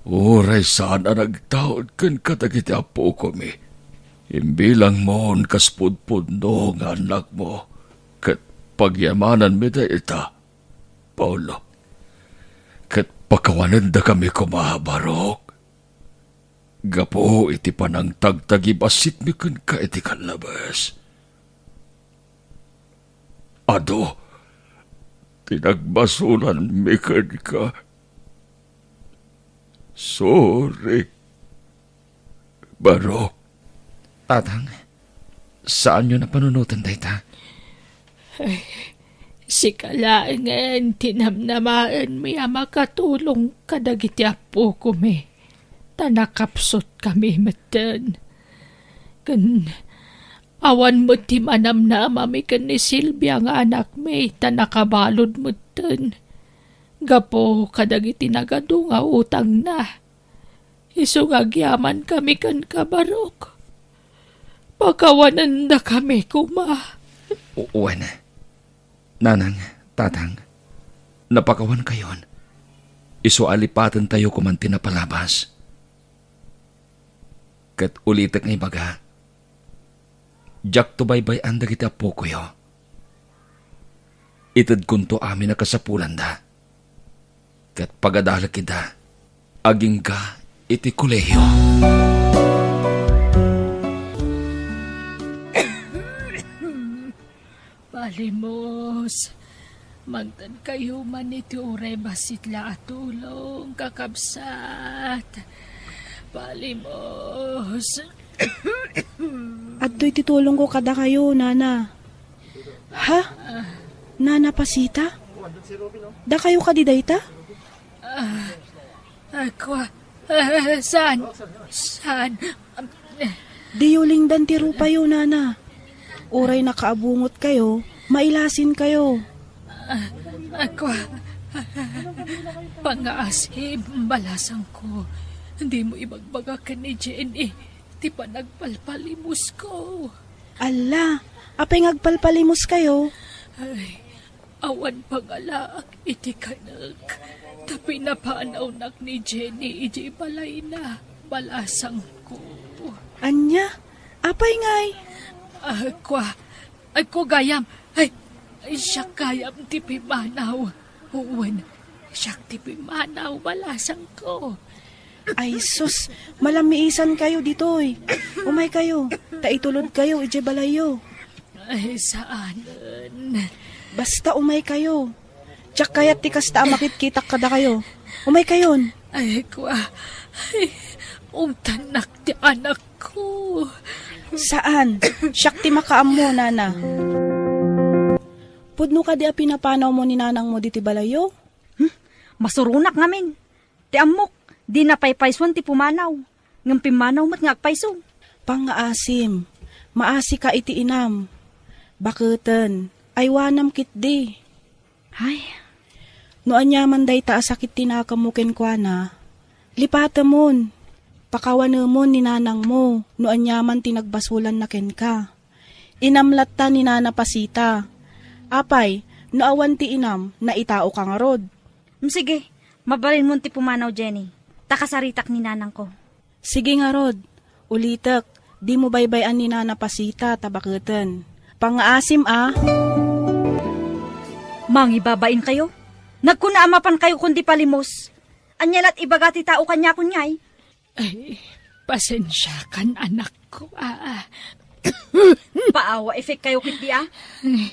Uray sana nagtaod ken kadagiti apo ko mi. Imbilang mon kaspudpudno nga anak mo. Ket pagyamanan mi da ita, Paulo. Ket pakawanan da kami kumabarok. Gapo iti panang tagtagibasit mi ken ka iti kanlabas. Ado, tinagbasulan mi ken ka. Sorry. Barok. Tatang, saan nyo na panunutan dayta? Si kalaangan tinamnamaan mi makatulong kadagiti apo ko mi. Tanakapsot kami matan. Kan awan mo ti manamnama mi kan ni Silvia nga anak mi tanakabalod matan. Gapo kadagiti nagadu nga utang na. Isungagyaman kami kan kabarok. Pagkawanan na kami kuma. Uwan. Nanang, tatang, napakawan kayon. Isualipatan tayo kumanti na palabas. Kat ulitak ngay baga. Jak to baybay anda kita po kuyo. Itad kunto amin na kasapulan da. Kat pagadala kita, aging ka iti kolehiyo. Palimos, magtan kayo man iti uray basitla at tulong kakabsat. Palimos. At do'y titulong ko kada kayo, Nana. Ha? Nana Pasita? Da kayo kadidayta? Ako, saan? Saan? Di yuling dan tiro pa yo, Nana. Uray nakaabungot kayo, mailasin kayo. Ako, pangaasib, balasang ko. Hindi mo ibagbaga ka ni Jenny. Di pa nagpalpalimos ko. Ala, apay ngagpalpalimos kayo. Ay, awan pangalaak iti kanak. Tapi napanaw nak ni Jenny iti balay na. Balasang ko. Anya, apay ngay. Ako gayam. Ay, siya gayam tipi manaw. Uwan, siya tipi manaw. Balasang ko. Ay sus, malamiisan kayo ditoy. Umay kayo, taitulod kayo, ije balayo. Ay, saanan? Basta umay kayo. Tsak kaya't tikas ta makit-kitak kada kayo. Umay kayon. Ay, ay, tanak ti anak ko. Saan? Siyak ti makaam mo, Nana. Pudno ka di a pinapanaw mo ni nanang mo diti balayo? Masurunak ngamin. Ti amok, di napaypayswan ti pumanaw. Ngam pimanaw mat nga agpayso. Pangaasim, maasi ka iti inam. Baketen, ay wanam kit di. Ay, No anyaman day ta sakit tinakamukin kwa na. Lipatamon, pakawanamon ni nanang mo, no anyaman tinagbasulan na ken ka. Inamlat ta ni Nana Pasita. Apay, no awan ti inam, na itao ka nga rod. sige, mabalin mo ti pumanaw, Jenny. Takasaritak ni nanang ko. Sige nga rod, ulitek, di mo baybayan ni Nana Pasita tabaketen. Pangaasim Mangibabain kayo? Nagkunaamapan kayo kundi palimos. Anyalat ibagati tao kanya kunyay. Ay, pasensya kan anak ko. Paawa effect kayo kiti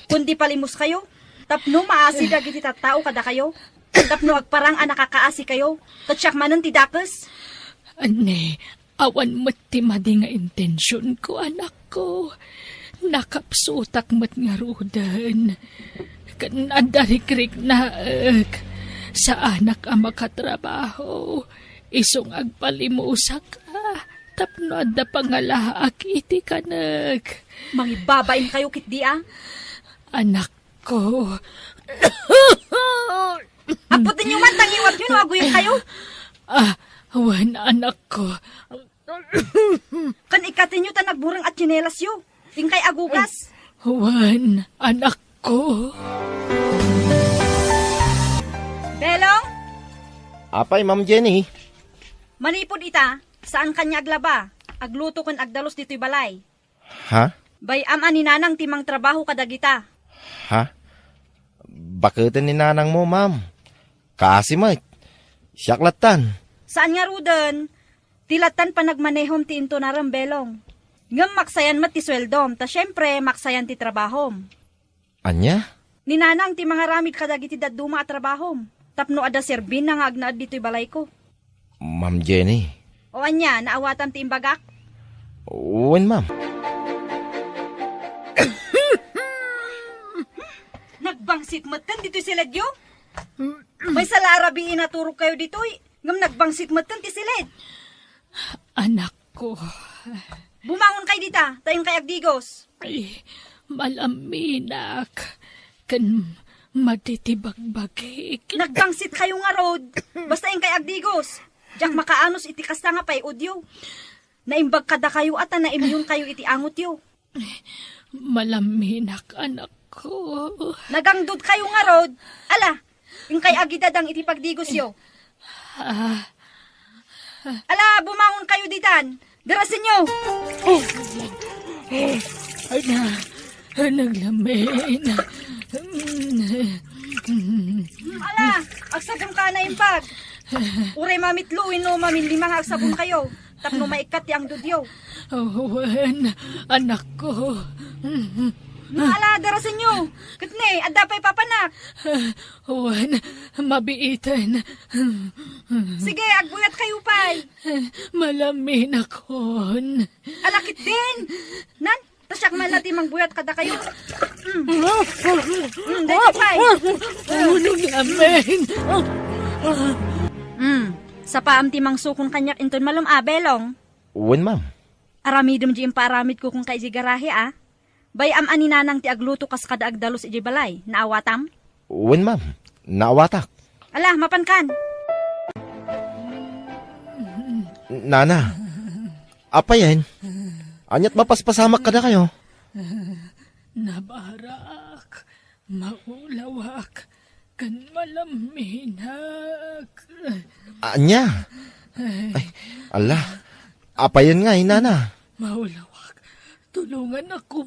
Kundi palimos kayo. Tapno maasi dagiti tattao kada kayo. Tapno agparang nakakaasi kayo. Katsyak manon ti dakes. Ane, awan mo't ti madi nga intensyon ko, anak ko. Nakapsutak mo't nga rudan. Kanadarik-rik na sa anak ang makatrabaho. Isong agpalimusak ka. Tapno adda pangalaak iti kanag. Mangibabain kayo kiti Anak ko. Aputin nyo man, tangiwat yun, aguyin kayo. Wan anak ko. Kan ikatin nyo ta nagburang at chinelas yo. Ting kay agugas. Wan anak ko. Belong, Apay, Ma'am Jenny. manipod ita, saan kanya aglaba? Agluto kan agdalos dito'y balay. Ha? Bayam ani nanang timang trabaho kadagita. Ha? Bakutin ni nanang mo, ma'am. Kasi mate. Siyaklatan. Saan nga ruden? Tilatan pa nagmanehom ti into naram belong. Ngam maksayan mat ti sweldom, ta syempre maksayan ti trabahom. Anya? Ni nanang ti mga ramid kadagiti daduma at trabahom. Tapno ada serbin na nga agnaad dito'y balay ko. Ma'am Jenny. O anya, naawatam ti imbagak? Uwan, ma'am. Nagbangsit matan dito'y siladyo? May salarabi inaturog kayo dito'y. Ngam nagbangsit matan ti silid. Anak ko. Bumangon kay dita, tayong kay agdigos. Ay, malaminak. Kan matitibagbagik. Nagbangsit kayo nga road. Basta yung kay agdigos. Diyak makaanos iti kasta nga pay udyo. Naimbag kada kayo at naimyon kayo iti angot yo. Malaminak anak ko. Nagangdod kayo nga road. Ala, yung kay agidadang iti pagdigos yo. Ala, bumangon kayo ditan. Darasin nyo. Naglamin. Ala, agsabon ka na impag. Uray mamitluin no mamilima nga agsabon kayo. Tapno maikat yang dudyo. Wan anak ko. Ala, darasin nyo. Katne, adda pa'y papanak. Wan mabiitan. Sige, agbuyat kayo pa'y. Malamin akon. Alakit din. Nan, tasyak man natin mangbuyat kada kayo. Dahil pa'y. Unong lamin. Sa paam timang sukong kanyak inton malum abelong. Uwan, ma'am. Aramidom di imparamid ko kung kay garahe Bayam ani nanang ti agluto kas kada agdalos iji balay. Naawatam? Uwan, ma'am. Naawatak. Ala, mapankan. Nana. Apa yan? Anyat mapaspasamak ka na kayo. Nabarak. Maulawak. Kan malaminak. Anya? Ay, ala. Apa yan nga, nana? Maulawak. Tulungan ako,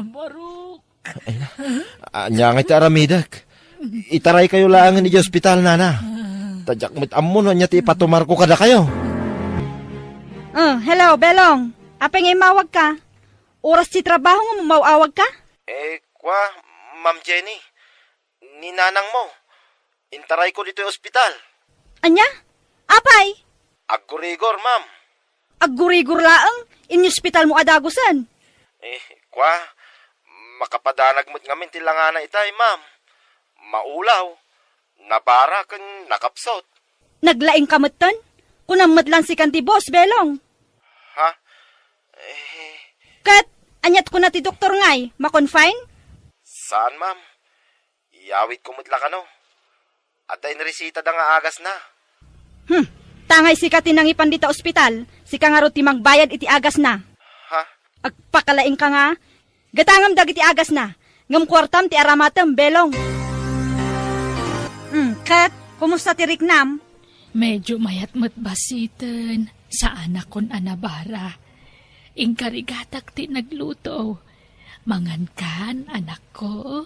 Maruk. Anya nga iti aramidak. Itaray kayo lang ni ospital, nana. Tadyak mit amon, anya ti ipatumar ko kada kayo. Hello, Belong. Apay ngay mawag ka? Oras ti trabaho mo mawawag ka? Kwa, Ma'am Jenny. Ni nanang mo. Intaray ko dito yung ospital. Anya? Apay? Agurigor, ma'am. Aggurigur laang, in hospital mo adagusan. Kwa, makapadanag mo't ngamin tilangana itay, ma'am. Maulaw, nabara kan nakapsot. Naglaing kamutan? Kunamot lang si kanti boss, Belong. Ha? Kat, anyat ko na ti doktor ngay, makonfine? Saan, ma'am? Iyawit ko mo't lakano. At ay narisita da nga agas na. Tangay si katinang ipan dita ospital, si kangarot ti magbayad iti agas na. Ha? Agpakalaing ka nga, gatangam dag iti agas na, ngam kwartam ti aramatem, Belong. Kat, kumusta ti Riknam? Medyo mayat basitan sa anak kon anabara. Ingkarigatak ti nagluto. Mangankan, anak ko.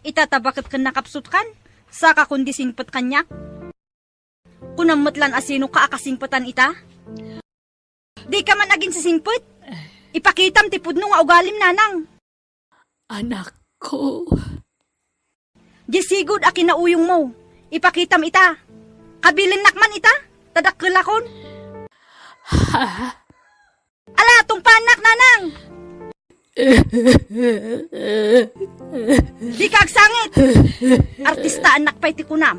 Itatabakat kan nakapsut kan? Saka kundi singpot kanyak? Kunamutlan asino ka akasingpotan ita? Di ka man aging sisingpot? Ipakitam ti pudno nga ugalim nanang. Anak ko. Di sigud a kinauyong mo. Ipakitam ita. Kabilin nakman ita? Tadakkelakon? Ala, tungpanak nanang! Di ka agsangit! Artista anak pa'y ti kunam.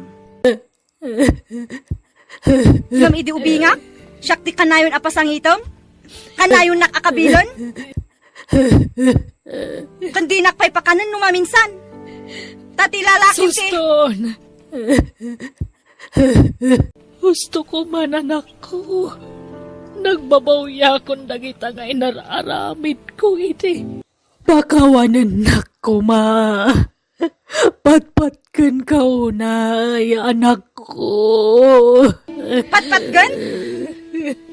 Ngam idi ubingak? Siyak ti kanayon apasangitom? Kanayon nakakabilon? Kandinak pa'y pakanan numaminsan. Tati lalaking ti... Suston! Gusto ko man, anak ko. Nagbabawya kong dagita nga inararamid ko iti. Pakawanan na ko, ma. Patpatkan ka unay, anak ko. Patpatgan?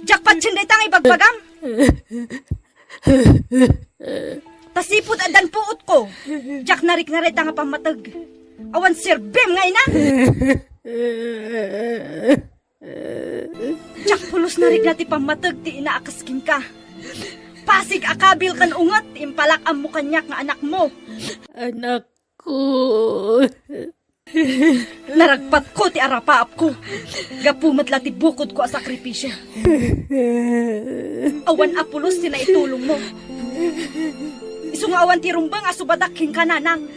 Jackpot sinday tang ibagbagam. Tasipod adan puot ko. Jack narik-narit nga pamatag. Awan sirbem nga ina. Jack pulos narik na ti pamatag ti inaakaskin ka. Pasig akabil kan ungat, impalak ang mukanyak nga anak mo. Anak ko. Naragpat ko ti arapaap ko. Gapumat la ti bukod ko a sakripisyo. Awan apulos ti naitulong mo. Isu nga awan ti rumbang asubadaking kananang.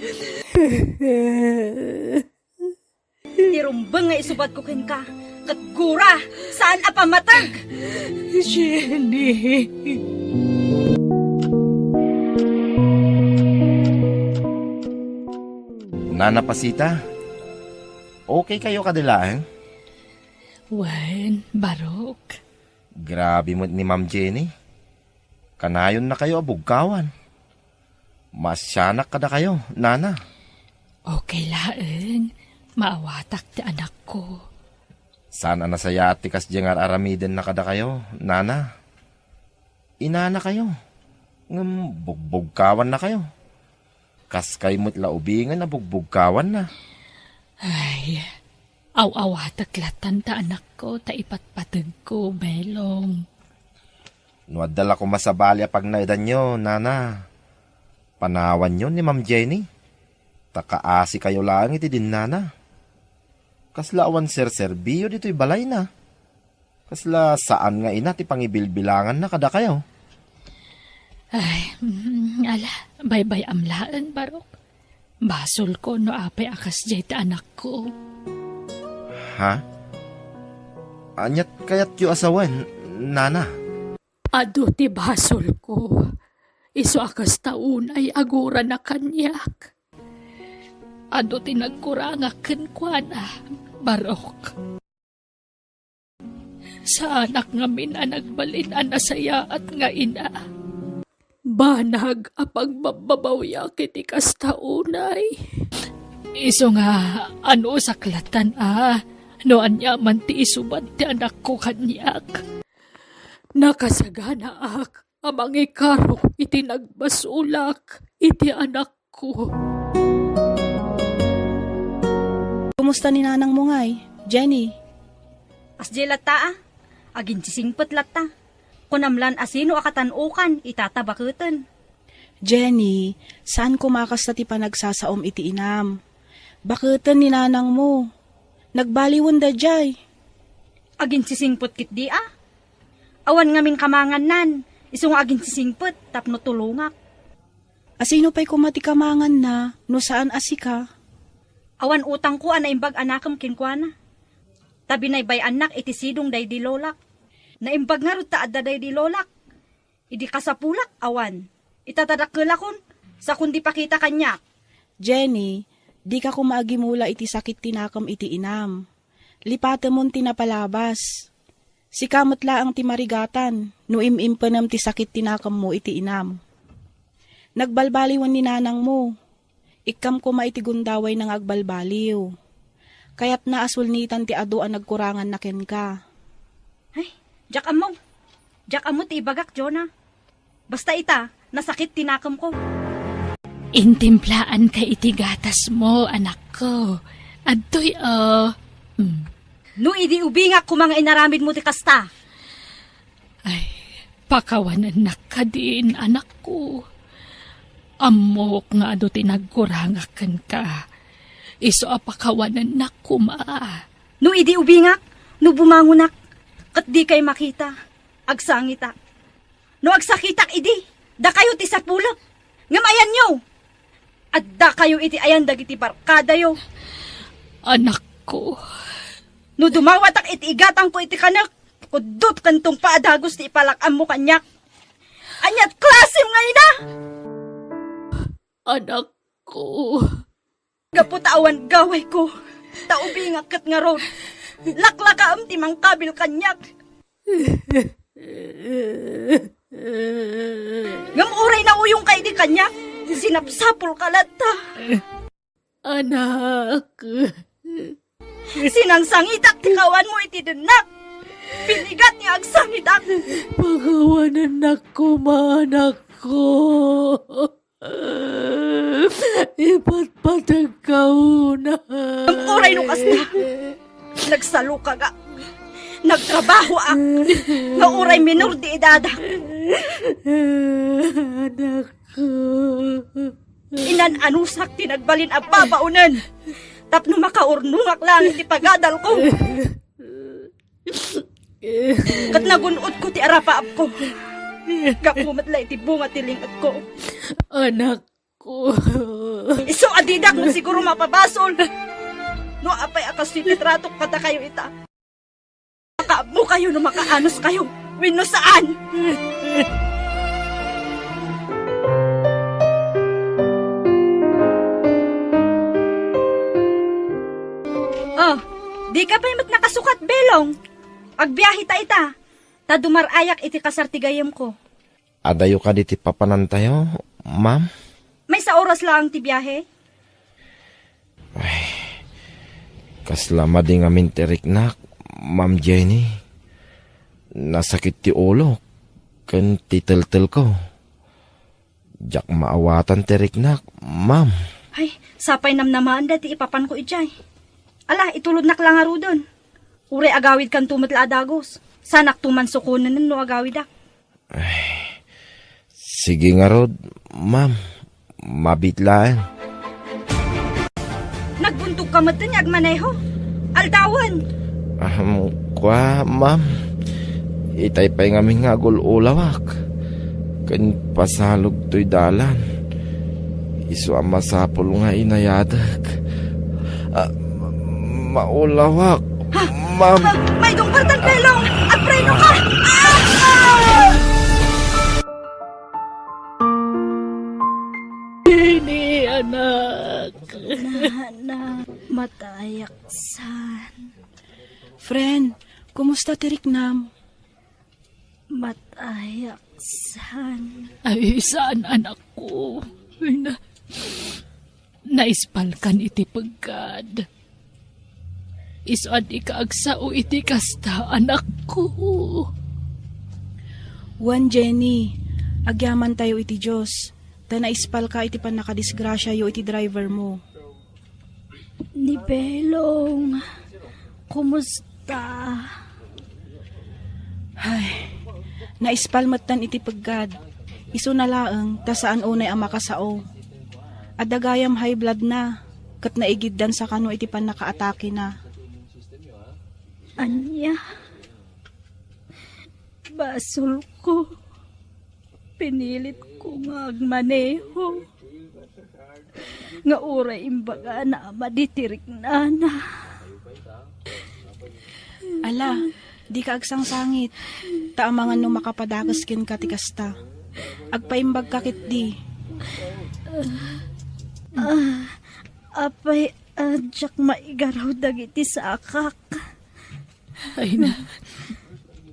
Ti rumbang nga isubad ko kin ka. Kat gura, saan apamatag? Jenny. Nana Pasita, okay kayo kadilaan? Wen, Barok. Grabe mo ni Ma'am Jenny. Kanayon na kayo abugkawan. Masyanak kada kayo, Nana. Okay laeng. Maawatak ti anak ko. Sana nasaya at tikas diyang aramiden na kada kayo, Nana. Inana kayo. Ngam bugbugkawan na kayo. Kas kay mo't laubingan na bugbugkawan na. Ay, aw-awatak latan ta anak ko, ta ipatpatag ko, belong. Nuadala ko masabali pag naidan nyo, Nana. Panawan nyo ni Ma'am Jenny. Takaasi kayo lang iti din, Nana. Kasla awan ser-serbiyo dito'y balay na. Kasla saan nga ina ti pangibilbilangan na kada kayo. Ay, ala, bye-bye amlaan, Barok. Basol ko no apay akas jay ta anak ko. Ha? Anyat kayat yu asawan, Nana. Ado ti basol ko. Iso akas taon ay agura na kanyak. Ado ti nagkurangakan kwa na, Barok. Sa anak nga minanagbalin ang nasaya at nga ina. Banag apag babawya kiti kastaunay. Iso nga, ano saklatan no anya man ti isubad ti anak ko kanyak. Nakasagana ak, amang ikarok iti nagbasulak, iti anak ko. Kumusta ni nanang mo ngay, Jenny? Asje lata agin sisingpet lata. Kunamlan asino akatanukan, itatabakutan. Jenny, saan kumakas na ti panagsasaom iti inam? Bakutan ni nanang mo. Nagbaliwan da jay. Agin sisingpet kit di Awan ngamin kamangan nan, isong agin sisingpet, tapno tulungak. Asino pa'y kumati kamangan na, no saan asika? Awan utang ko naimbag anakam kinkwana. Tabi na bay anak iti sidong day di lolak. Naimbag nga ruta adda day di lolak. Idi kasapulak awan. Itatadakkel akon sa kundi pakita kanya. Jenny, di ka kumagi mula iti sakit tinakam iti inam. Lipate mon tinapalabas. Si kamot laang ti marigatan, no imimpanam ti sakit tinakam mo iti inam. Nagbalbaliwan ni nanang mo. Ikam kuma iti gundaway ng agbalbaliw. Kaya't naasulnitan ti ado ang nagkurangan na ken ka. Ay, jak amo ti ibagak, Jonah. Basta ita, nasakit tinakam ko. Intimplaan ka iti gatas mo, anak ko. Adtoy, No idi ubingak ko mga inaramid mo ti kasta. Ay, pakawanan na ka din, anak ko. Amok nga ado tinagkurangakan ka. Iso apakawanan na kuma. No idi ubingak, no bumangunak, kat di kay makita, agsangita. No agsakitak idi, da kayo ti sapulak, ngamayan nyo. At da kayo iti ayan dagiti barkada yo. Anak ko, No dumawatak iti igatang ko iti kanak, kudot kantong paadagos ti ipalakam mo kanyak. Anyat klasim nga ina! anak ko. Gaputawan gaway ko. Taubi nga kat nga road. Laklaka am timang kabil kanyak. Ngam uray na uyong kay di kanyak. Sinapsapol kalata. Anak, Sinangsangitak tikawan mo iti denak. Pinigat niya ang sangitak. pagawanan ako, manak ko. Ipatpatag ka una. Ang oray nung kasta. Nagsalo ka ga. Nagtrabaho ak. Nga oray minor di edada. Anak ko. Inan anusak tinagbalin ang babaunan. Tapno makaurnungak lang iti pagadal ko. Kat nagunot ko ti arapaap ko. Kapumatla iti bunga tilingat ko. Anak ko. Iso adidak mo siguro mapabasol. No apay akas tinitratok kata kayo ita. Makaabmo kayo no makaanos kayo. Wino saan? Oh, di ka pa'y mat nakasukat, Belong. Agbiyahe ta ita. Ta dumarayak iti kasartigayam ko. Adayo ka diti papanan tayo, ma'am? May sa oras lang ti biyahe. Kasla mading amin tirik nak, Ma'am Jenny. Nasakit ti ulo, kan titel-tel ko. Jak maawatan tirik nak, ma'am. Ay, sapay namnamaan dati ipapan ko ijay. Ala, itulod nak lang aro doon. Ure agawid kan tumatla adagos. Sanak tuman sukunan no agawid ak. Sige nga rod, ma'am. Mabitlaan. Nagbuntog ka matanyag maneho. Aldawan. Kwa, ma'am. Itay pa'y ngamin nga gululawak. Kan pasalog to'y dalan. Isu ang masapol nga inayadag. Maulawak, ma'am. May gumpartan pelong. At preno ka. Ah! Ini anak. Anak, matayaksan. Friend, kumusta tiriknam? Matayaksan. Ay, saan anak ko? Ay, naispalkan iti pagkad. Isuan ikaagsa o iti kasta, anak ko. Juan Jenny, agyaman tayo iti Diyos. Ta naispal ka iti panakadisgrasya yo iti driver mo. Ni Belong, kumusta? Ay, naispal matan iti paggad. Iso na laeng, ta saan unay ang makasao. Adagayam high blood na, kat naigiddan sa kano iti panakaatake na. Anya, basol ko. Pinilit ko nga agmaneho. Nga oray imbaga na maditirik na. Ala, di ka agsang sangit. Taamangan no makapadagas kin katikasta. Agpaimbag kakit di. Apay adyak maigaraw dagiti sa akak. Ay na,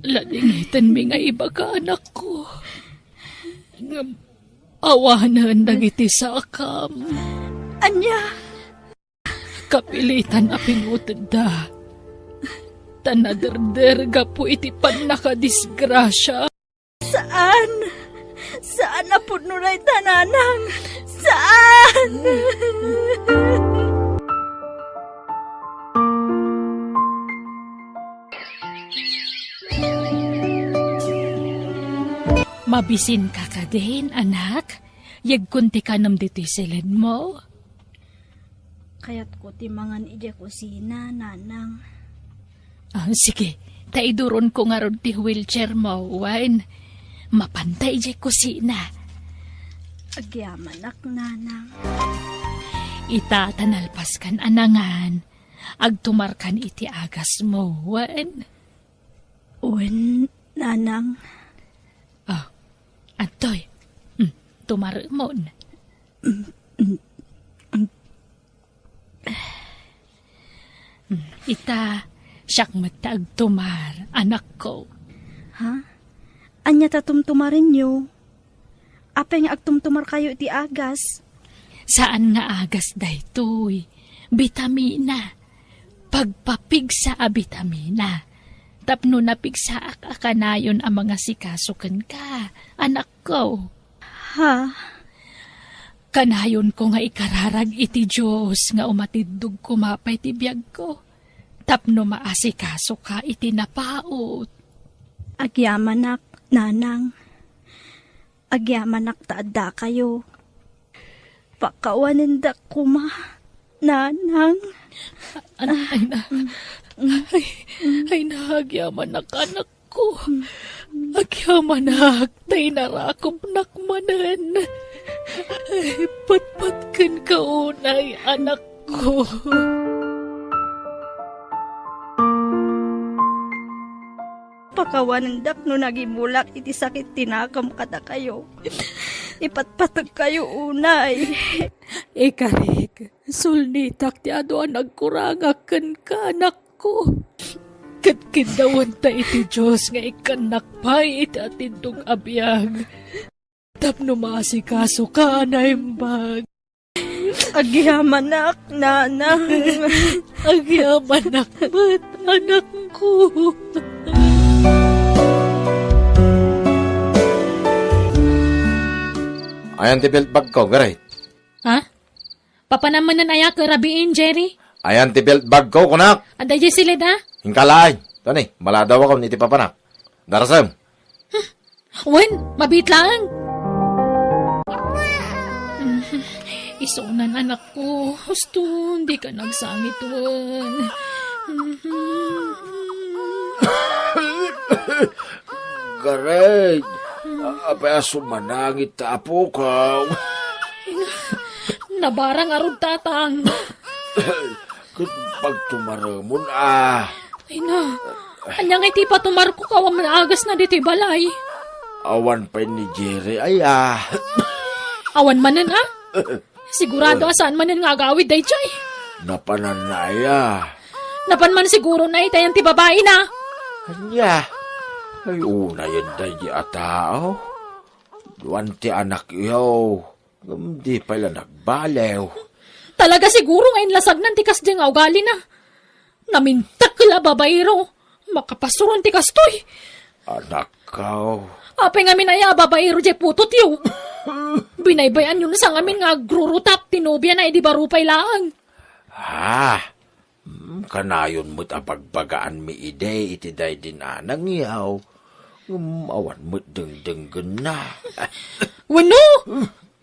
ladingitan mi nga iba ka anak ko. Nga awanan dagiti sa akam. Anya, Kapilitan a pinutid da. Tanaderder po iti panakadisgrasya. saan? Saan na po nunay tananang? Saan? Mabisin ka ka din, anak. Yagkunti ka nam diti silid mo. Kaya't ko timangan ija kusina, nanang. Ah, sige, taiduron ko nga ron ti wheelchair mo, Wine. Mapantay di kusina. Agyaman ak, nanang. Itatanalpas kan anangan. Agtumarkan iti agas mo, Wine. Uwan, nanang. Ah, Antoy, tumarumon. Ita, siyak matag tumar, anak ko. Ha? Anya tatumtumarin nyo? Apay nga agtumtumar kayo iti agas? Saan nga agas daytoy? Bitamina. Pagpapigsa a bitamina. Tapno napigsa akanayon ang mga sikasukan ka, anak ko. Ha? Kanayon ko nga ikararag iti Diyos nga umatidog kumapay ti biyag ko. Tapno maasikaso ka iti napaot. Agyamanak, nanang. Agyamanak taadda kayo. Pakawaninda kuma, nanang. Ay nahagyaman anak ko. Agyaman tay narakop nakmanan. Ay, patpatkan ka unay, anak ko. Pakawanindak no nagibulak iti sakit tinakam kada kayo. Ipatpatag kayo unay. Ikarik, sulnitak ti ado ang nagkurangakan ka, anak ko. Katkindawan ta iti Diyos nga ikanakpay iti atindong abiyag. Tapno maasikaso ka, naimbag. Agyamanak, nanang. Agyaman akmat, anak ko. Ayan ti belt bag ko, garay. Ha? Papa naman na ayak rabiin, Jerry? Ayan ti belt bag ko, kunak. Aday di sila da? Hingkalaay. Tani, maladaw ako niti papanak. Darasam. Wen, mabit lang. Isunan anak ko. Gusto, hindi ka nagsangit, Wen. Garay, apay sumanangit tapo ka. Nabarang arod tatang. Kung pagtumaramon ah. Ay na, anyang iti pa tumar ko kawam na agas na diti balay. Awan pa ni Jerry ay ah. Awan manen ah. Sigurado asaan manen nga agawid day chay. Napananaya. Napan man siguro na itayan ti babae na. Anya. Ay una yan dahi atao. Duwan ti anak iyo. Hindi pala nagbalew. Talaga siguro ngayon lasag ng tikas di nga ugali na. Namintak la babaero. Makapasuron tikas toy. Anak ka. Apay nga minaya babaero di putot yu. Binaybayan yun sa ngamin nga grurutap tinubya na idi barupay laang. Ha? Kanayon mo't apagbagaan mi ide iti day din anang iyaw. Awan mo't dengdenggan na. Wano?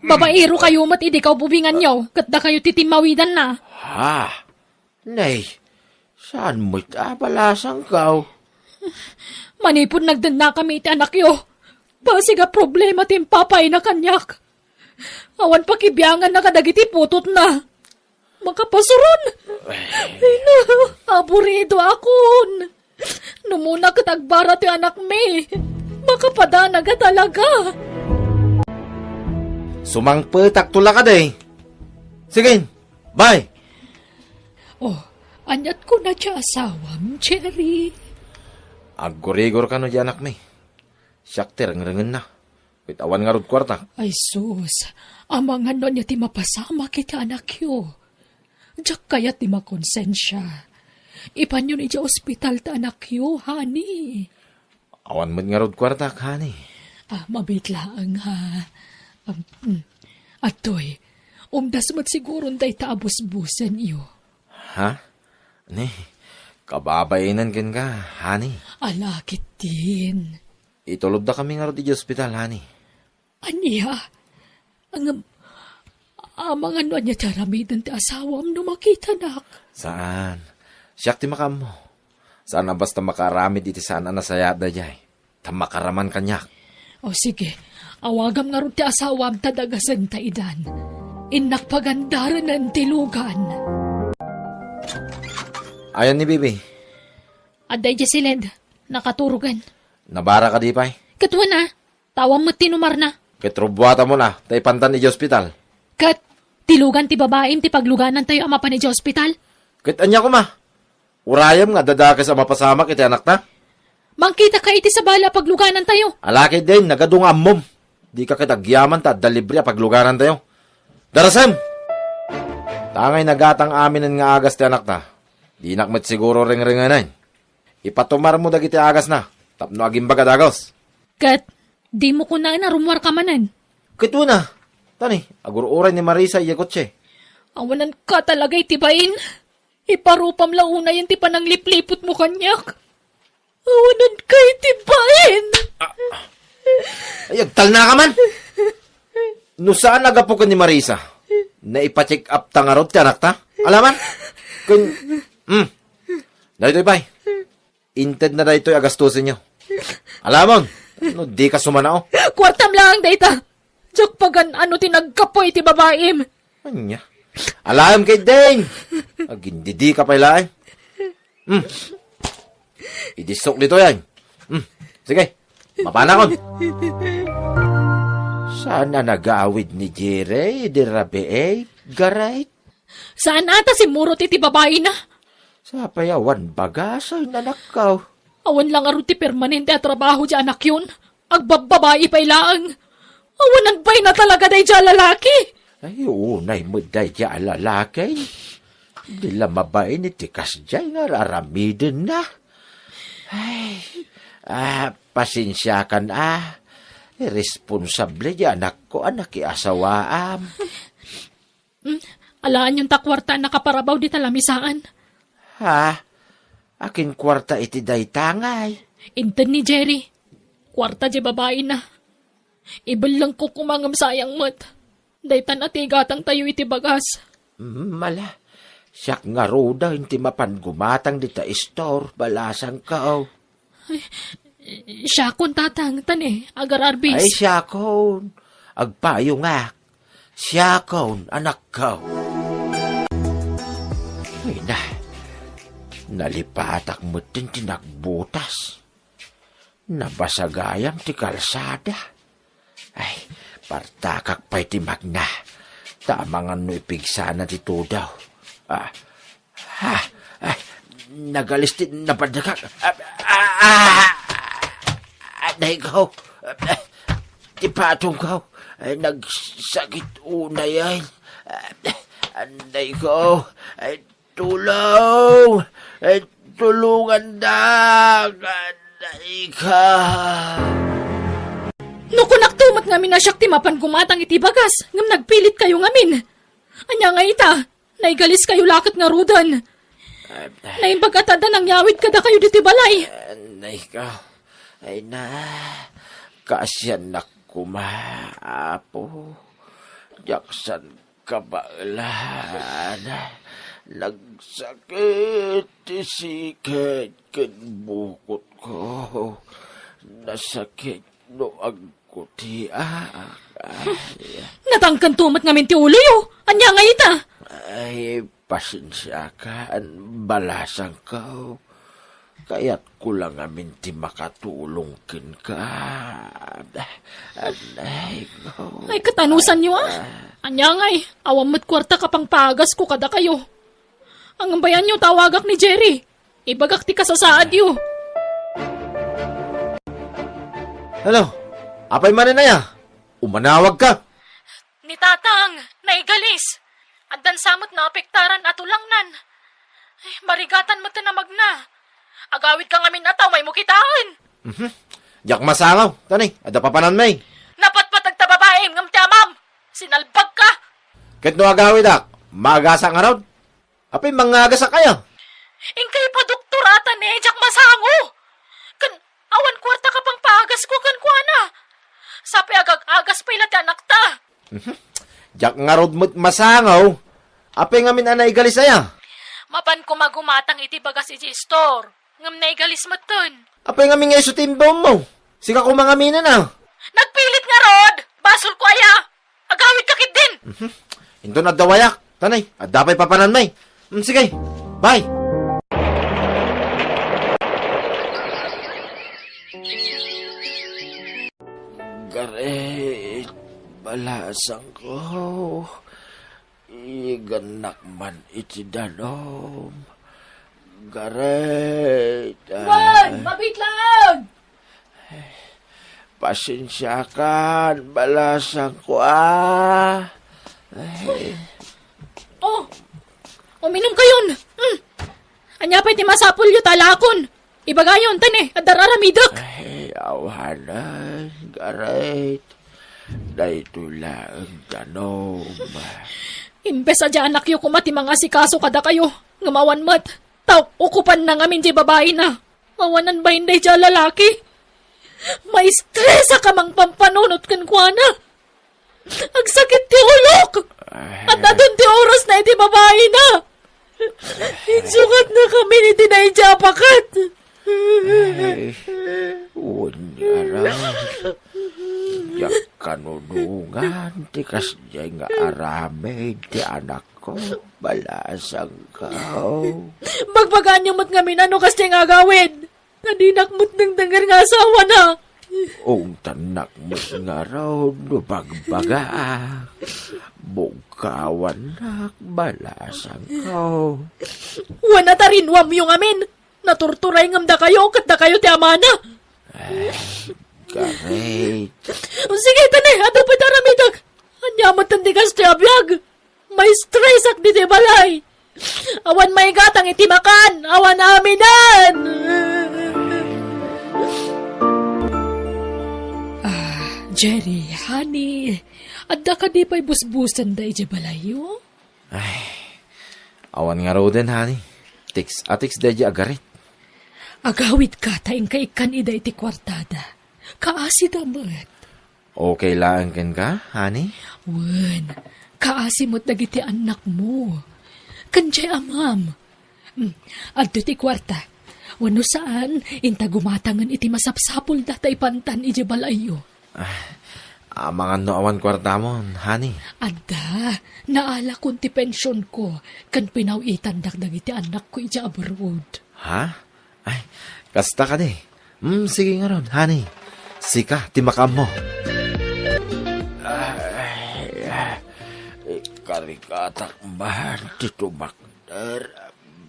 Babaero kayo mat idi kaw bubingan nyo. Katda kayo titimawidan na. Ha? Nay, saan mo't abalasang kaw? Manipod nagdanda kami iti anak yo. Pasiga problema tim papay na kanyak. Awan pakibiyangan na kadagiti putot na. Makapasuron. Ay na, aburido akon. Numuna katagbara ti anak me. Makapadana ka talaga. Sumangpetak tula ka day. Sige, bye. Oh, anyat ko na siya asawam, Cherry. Agurigor ka no di anak may. Syakter, ngerengen na. Wait, awan nga rod kwarta. Ay sus, amang ano niya ti mapasama kita anak yo. Diyak kaya ti makonsensya. Ipan yun iti ospital ta anak yo, honey. Awan mo nga rod kwarta, honey. Mabit lang ha. Atoy, umdas mat siguro day taabos-busan iyo. Ha? Ne, kababainan ken ka, honey. Alakit din. Itulob da kami nga rod di ospital, honey. Aniya, ang mga ano niya taramidan ti asawam no makita nak. Saan? Siyak ti makam mo. Saan na basta makaramid iti saan na sayada jay. Tamakaraman kanyak. O sige, awagam nga ron ti asawam tadagasan ta idan. Inak pagandaran ng tilugan. Ayan ni Bibi. Aday Jesiled, nakaturugan. Nabara ka di pay. Katwa na, tawam mo tinumar na. Kitrubwata mo na, tay pantan ni hospital. Kat, tilugan ti babaim ti pagluganan tayo ama pa ni hospital. Kit anya ko ma. Urayam nga dadakas ang mapasamak iti anak ta. Mangkita ka iti sa bala pagluganan tayo. Alaki din, nagadung ammom. Di ka kitagyaman ta, dalibre pagluganan tayo. Darasem! Tangay nagatang aminin nga agas ti anak ta. Di nakmet siguro ring-ringanan. Ipatumar mo dagiti agas na. Tapno aging bagadagos. Kat, di mo ko na rumwar ka manan. Kito na. Tani, agururay ni Marisa iya kotse. Awanan ka talaga itibain. Iparupam launa yan ti panang liplipot mo kanyak. Awanan ka itibain. Ay, agtal na ka man. No saan nagapukan ni Marisa? Na ipacheck up ta nga rod ti anak ta? Alaman? Kun... Dahito bay. Inted na dahito agastusin nyo. Alamon, no, di ka sumanao. Kwartam lang data. Tsak pagan ano tinagkapoy ti babaim. Anya? Alam kay Dane. Agindidi ka pa ilaan. Idisok dito yan. Sige, mapana kon. Sana nag-aawid ni Jere, di rabi garay. Saan ata si Muro ti babae na? Sa payawan bagasay na nakaw. Awan lang aro ti permanente at trabaho di anak yun. Agbababae pa ilaang. Awanan pa'y na talaga day dya lalaki. Ay, unay mo day dya lalaki. Di lang mabain ni tikas dyan nga raramidin na. Ay, pasensya ka na. Irresponsable di anak ko, anak iasawaam. Alaan yung takwarta nakaparabaw di talamisaan. Ha? Akin kwarta iti day tangay. Intan ni Jerry. Kwarta di babae na. Ibal lang ko kumangam sayang mat. Daytan at igatang tayo iti bagas. Mala. Siyak nga roda, hindi mapan gumatang di ta istor, balasang ka. Siya kon tatang, tane, agar arbis. Ay, siya kon. Agpayo nga. Siya kon, anak ko. Ay na. Nalipatak mo din tinagbutas. Nabasagayam ti kalsada. Ay, partakak pa'y ti magna. Tamangan no ipigsana ti daw. Nagalis ti napadakak. Anay ko. Ti patong ko. Nagsakit unay ay. Anay ko. Tulong. Tulungan da. Anay ka. Nuko naktumat ngamin na siyak ti mapan gumatang iti bagas. Ngam nagpilit kayo ngamin. Anya nga ita. Naigalis kayo lakit nga rudan. Naimbagatanda nang yawid kada kayo diti balay. Anay ka. Ay na. Kasyan na kumaapo. Jaksan kabailan. Nagsakit isikat kan bukot ko. Nasakit no agkuti Natangkan tumat ngamin ti ulo yo. Anya nga ita. Ay, pasensya ka. Balasang ka. Kaya't ko lang amin ti makatulong kin ka. Anay ko. Ay katanusan niyo Anya nga awamot kwarta kapang pagas ko kada kayo. Ang bayan niyo tawagak ni Jerry. Ibagak ti kasasaad yo. Hello? Apay man na ya? Umanawag ka. Ni tatang, naigalis. Addan samot na apektaran atulangnan. Ay, marigatan mo na magna. Agawid ka ngamin ataw, may mukitaan. Jak masangaw. Tani, ada papanan may. Napatpatag ta babae, ngam ti amam. Sinalbag ka. Ket no agawid ak, magasa nga raw. Apay mangagasa kaya. Ingkay pa doktoratan jak masango. Kan awan kwarta ka pang pagas ko kan kuana. Sapi agag-agas pa ila ti anak ta. Jak nga raw mo't masangaw. Apay ngamin anay galis aya. Mapan ko magumatang iti bagas iti store. Ngam naigalis mo ton. Apay ngamin nga iso timbom mo. Sika ko mga mina na. Nagpilit nga rod. Basol ko aya. Agawid kakit din. Hinto na dawayak. Tanay, at dapay papanan may. Sige, bye. Garet, balasang ko. Iganak man iti danom. Garet. Mabit lang! Pasensya ka, balasang ko Oh, uminom kayon. Anya pa'y timasapul yu talakon. Ibagayon, tane, at dararamidak. Awanan, Garet. Dahito lang tanom. Imbes adya anak yu kumati mga sikaso kada kayo. Ngamawan mat. Tao, ukupan na ngamin di babae na. Mawanan ba hindi dya lalaki? May stress ka mang pampanunot kan kuana. Ang sakit ti ulok. At nadun ti oras na iti babae na. Insukat na kami ni Tinay Japakat. Unyara. Yak kanunungan, tikas jay nga arame, ti anak ko, balasang kao. Magbagaan yung mat ngamin ano kasi nga gawin. Nadinakmut ng dangar nga asawa na. Ung tanak mo nga raw, nubagbaga. Bukawan nak, balasang kao. Wana tarinwam yung amin. Naturturay ngamda kayo, kat na kayo ti amana. Garet. Sige, tani, ato pa daramidag. Anyamat ang digas ti abiyag. May stress ak di ti balay. Awan may gatang itimakan. Awan aminan. Jerry, honey. Adda ka di pa'y busbusan da iti balayo? Awan nga raw din, honey. Atiks da agarit. Agawid ka, taing kaikan ida iti kwartada. Kaasi damat. Okay lang ken ka, honey? Wen, kaasi mo't dagiti anak mo. Kanjay amam. Adto ti kwarta. Wano saan, inta gumatangan iti masapsapul data ipantan iti balayo. Mga noawan kwarta mo, honey. Adda, naala kun ti pensyon ko, kan pinawitan dagdag iti anak ko iti abroad. Ha? Ay, kasta ka di. Sige nga ron, honey. Sika, timakam mo. Karikatak man, titumakder,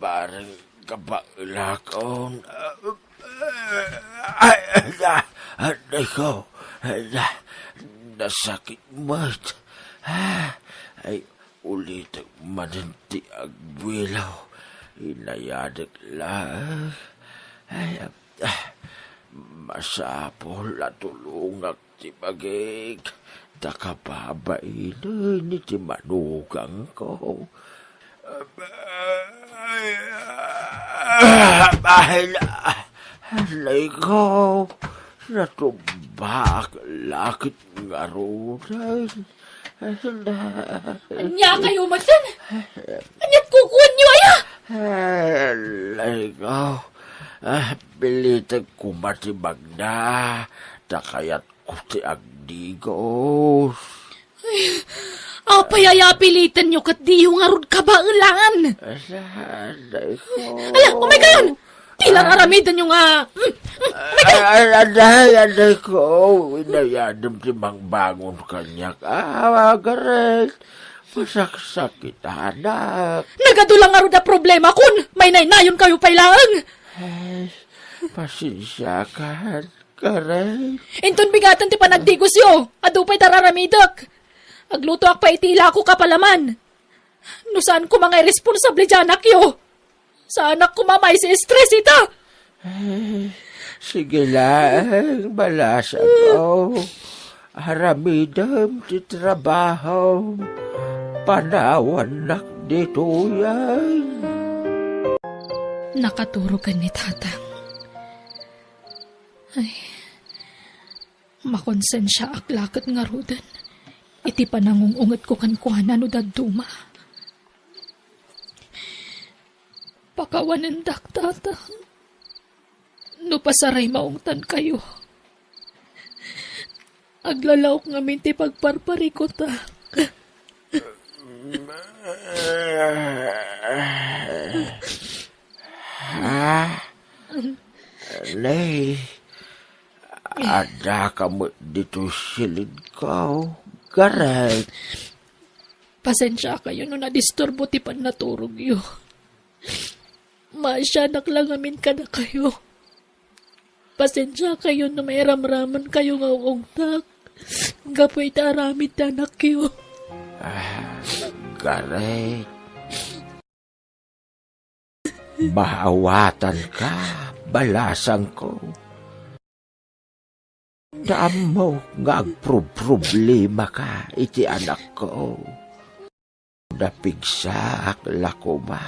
bareng kabailakon. Aday ko, nasakit mat. Ay, ulit mananti agwilaw. Inayadak lang. Ay, masapol at tulungak ti bagig. Takababain ni ti manugang ko. Alay ko. Natubak lakit nga runay. Anya kayo matan? Anyat kukuan niyo aya? Alay ko. Pilitag kumatibag na. Takayat ko ti agdigos. Apay aya pilitan niyo kat di yung arod kabailangan. Alay ko. Ala, umay kayon! Tilang aramidan yung Aday ko. Inayadam ti mang bangon kanyak. Garet. Masaksakit anak. nagadulang arod na problema kun may nainayon kayo pailangan. Pasensya ka. Garet. Inton bigatan ti panagdigos yo, adupay dararamidak. Agluto ak pa itila ko kapalaman. No saan ko mga irresponsable dyan yo? Sa anak ko mamay si stress ita. Sige lang, balas ako. Haramidam ti trabaho. Panawan nak dito yan. Nakaturo ka ni tatang. Ay, makonsensya ak lakot nga rudan. Iti panangungungat ko kan kuhana no daduma. Pakawanan dak tatang. No pasaray maungtan kayo. Aglalaok nga minti pagparpari ko ta. Lay, ada kamu dito silid ko. Garet. Pasensya kayo no na-disturbo ti pan naturog yo. Masyanak lang amin ka na kayo. Pasensya kayo na may ramraman kayo nga ugtak. Gapoy taramid anak kayo. Garet. Maawatan ka, balasan ko. Daan mo nga agproblema ka, iti anak ko. Napigsak lakuma.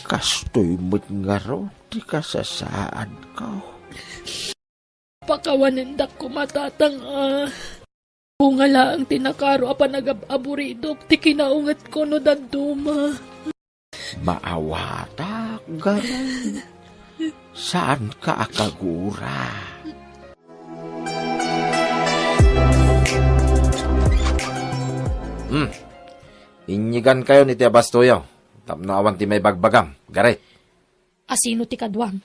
Kastoy mo't nga ro, di kasasaan ko. Pakawanindak ko matatang bungala ang tinakaro apa nag-aburidok ti kinaungat ko no daduma. Maawata, garay. Saan ka akagura? Inyigan kayo ni Tia Bastoyo. Tapnaawan ti may bagbagam. Garet. Asino ti kadwam?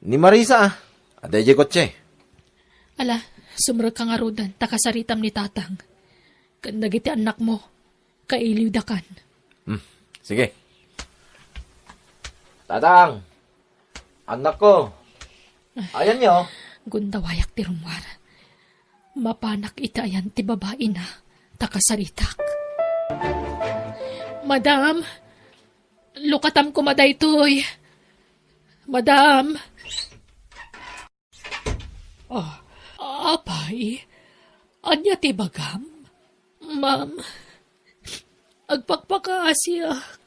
Ni Marisa Aday di kotse. Ala, sumrag ka nga rodan, takasaritam ni tatang. Kandagiti anak mo, kailiw dakan. Sige. Tatang! Anak ko! Ayan niyo. Gundawayak ti rumwar. Mapanak itayan ti babae na, takasaritak. Madam, lukatam ko madaytoy. Madam. Apay, anya ti bagam? Ma'am, agpakpakaasyak.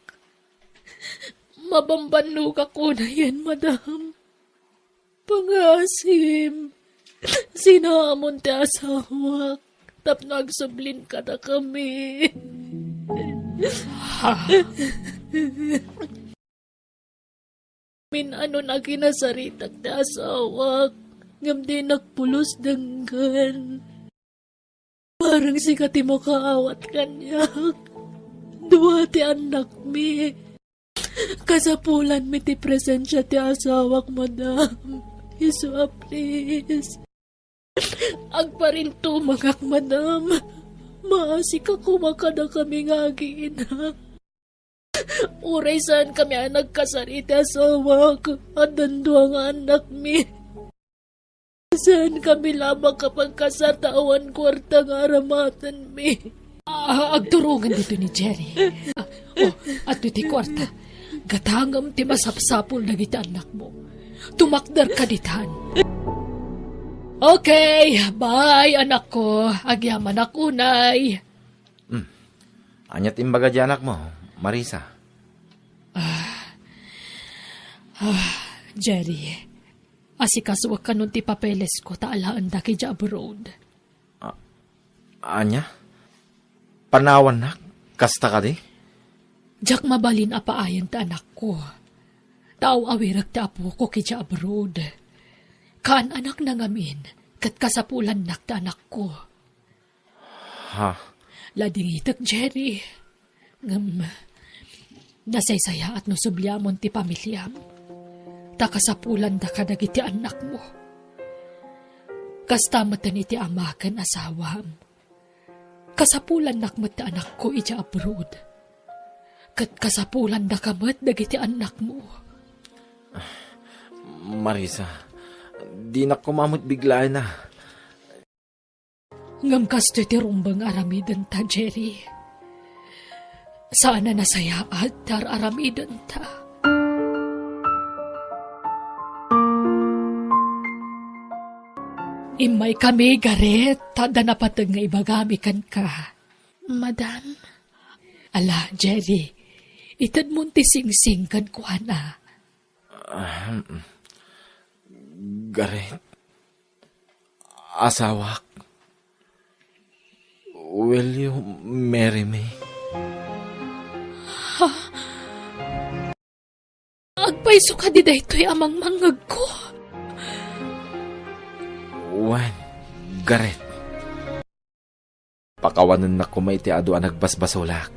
Mabambanlo ka ko na yan, madam. Pangasim. Sinamon ti asawak. Tapno agsublin ka na kami. Min ano na kinasaritak ti asawak. Ngam di nagpulos danggan. Parang sikat mo kaawat kanyak. Dua ti anak mi. Kasapulan mi ti presensya ti asawak, madam. Iswa, please. Agparin tumagak, madam. Maasik ako makada kami ngagiin, ha. Uray saan kami ang nagkasari ti asawak at dandua nga anak mi. Saan kami lamang kapag kasatawan kwarta nga aramatan mi. Agturungan dito ni Jerry. At ti kwarta. Gatangam ti masapsapol na giti anak mo. Tumakdar ka ditan. Okay, bye anak ko. Agyaman ako, nay. Anyat imbaga di anak mo, Marisa. Jerry, asikasuwag ka nun ti papeles ko taalaan da ki abroad. Anya? Panawan nak? Kasta ka di? Jak mabalin apaayan ta anak ko. Tao awirag ta apo ko ki abroad. Kaan anak na ngamin, kat kasapulan nak ta anak ko. Ha? Ladingitak, Jerry. Nasaysaya at nusubliamon ti pamilyam. Takasapulan da kadagiti anak mo. Kastamatan iti amakan asawam. Kasapulan nakmat anak ko iti abroad. Kat kasapulan da kamat dagiti anak mo. Marisa, di na kumamot biglaan na. Ngam kasto ti rumbang aramidan ta, Jerry. Sana nasaya at tar aramidan ta. Imay kami, Garet. Tada napatag nga ibagamikan ka. Madam? Ala, Jerry. Itad mo ti sing-sing kan kuana. Garet. Asawak. Will you marry me? Agpaiso ka di daytoy amang mangag ko. When? Garet. Pakawanan na kumay ti ado ang nagbasbasolak.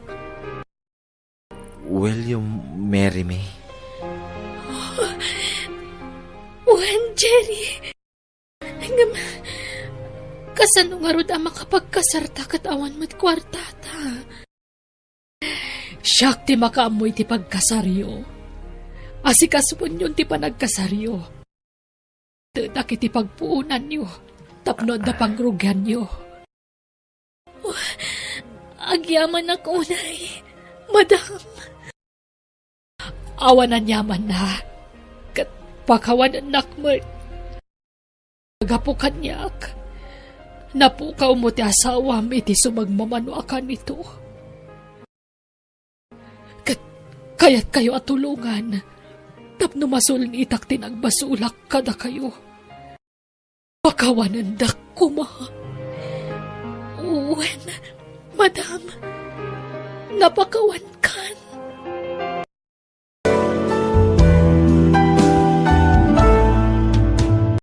Will you marry me? When, Jerry? Hanggang kasano nga rod ang makapagkasarta kat awan mo't kwartata. Siyak ti makaamoy ti pagkasaryo. Asikasuon yun ti panagkasaryo. Tadak iti pagpuunan nyo. Tapno da pangrugyan nyo. Agyaman ako, Nay. Madam. Awanan yaman na. Kat pakawanan nakmer. Nagapukan niyak. Napukaw mo ti asawam iti sumagmamano akan ito. Kaya't kayo at tulungan. Tapno masulin itak tinagbasulak kada kayo. Pakawanan dak kuma. Uwen, madam, napakawan kan.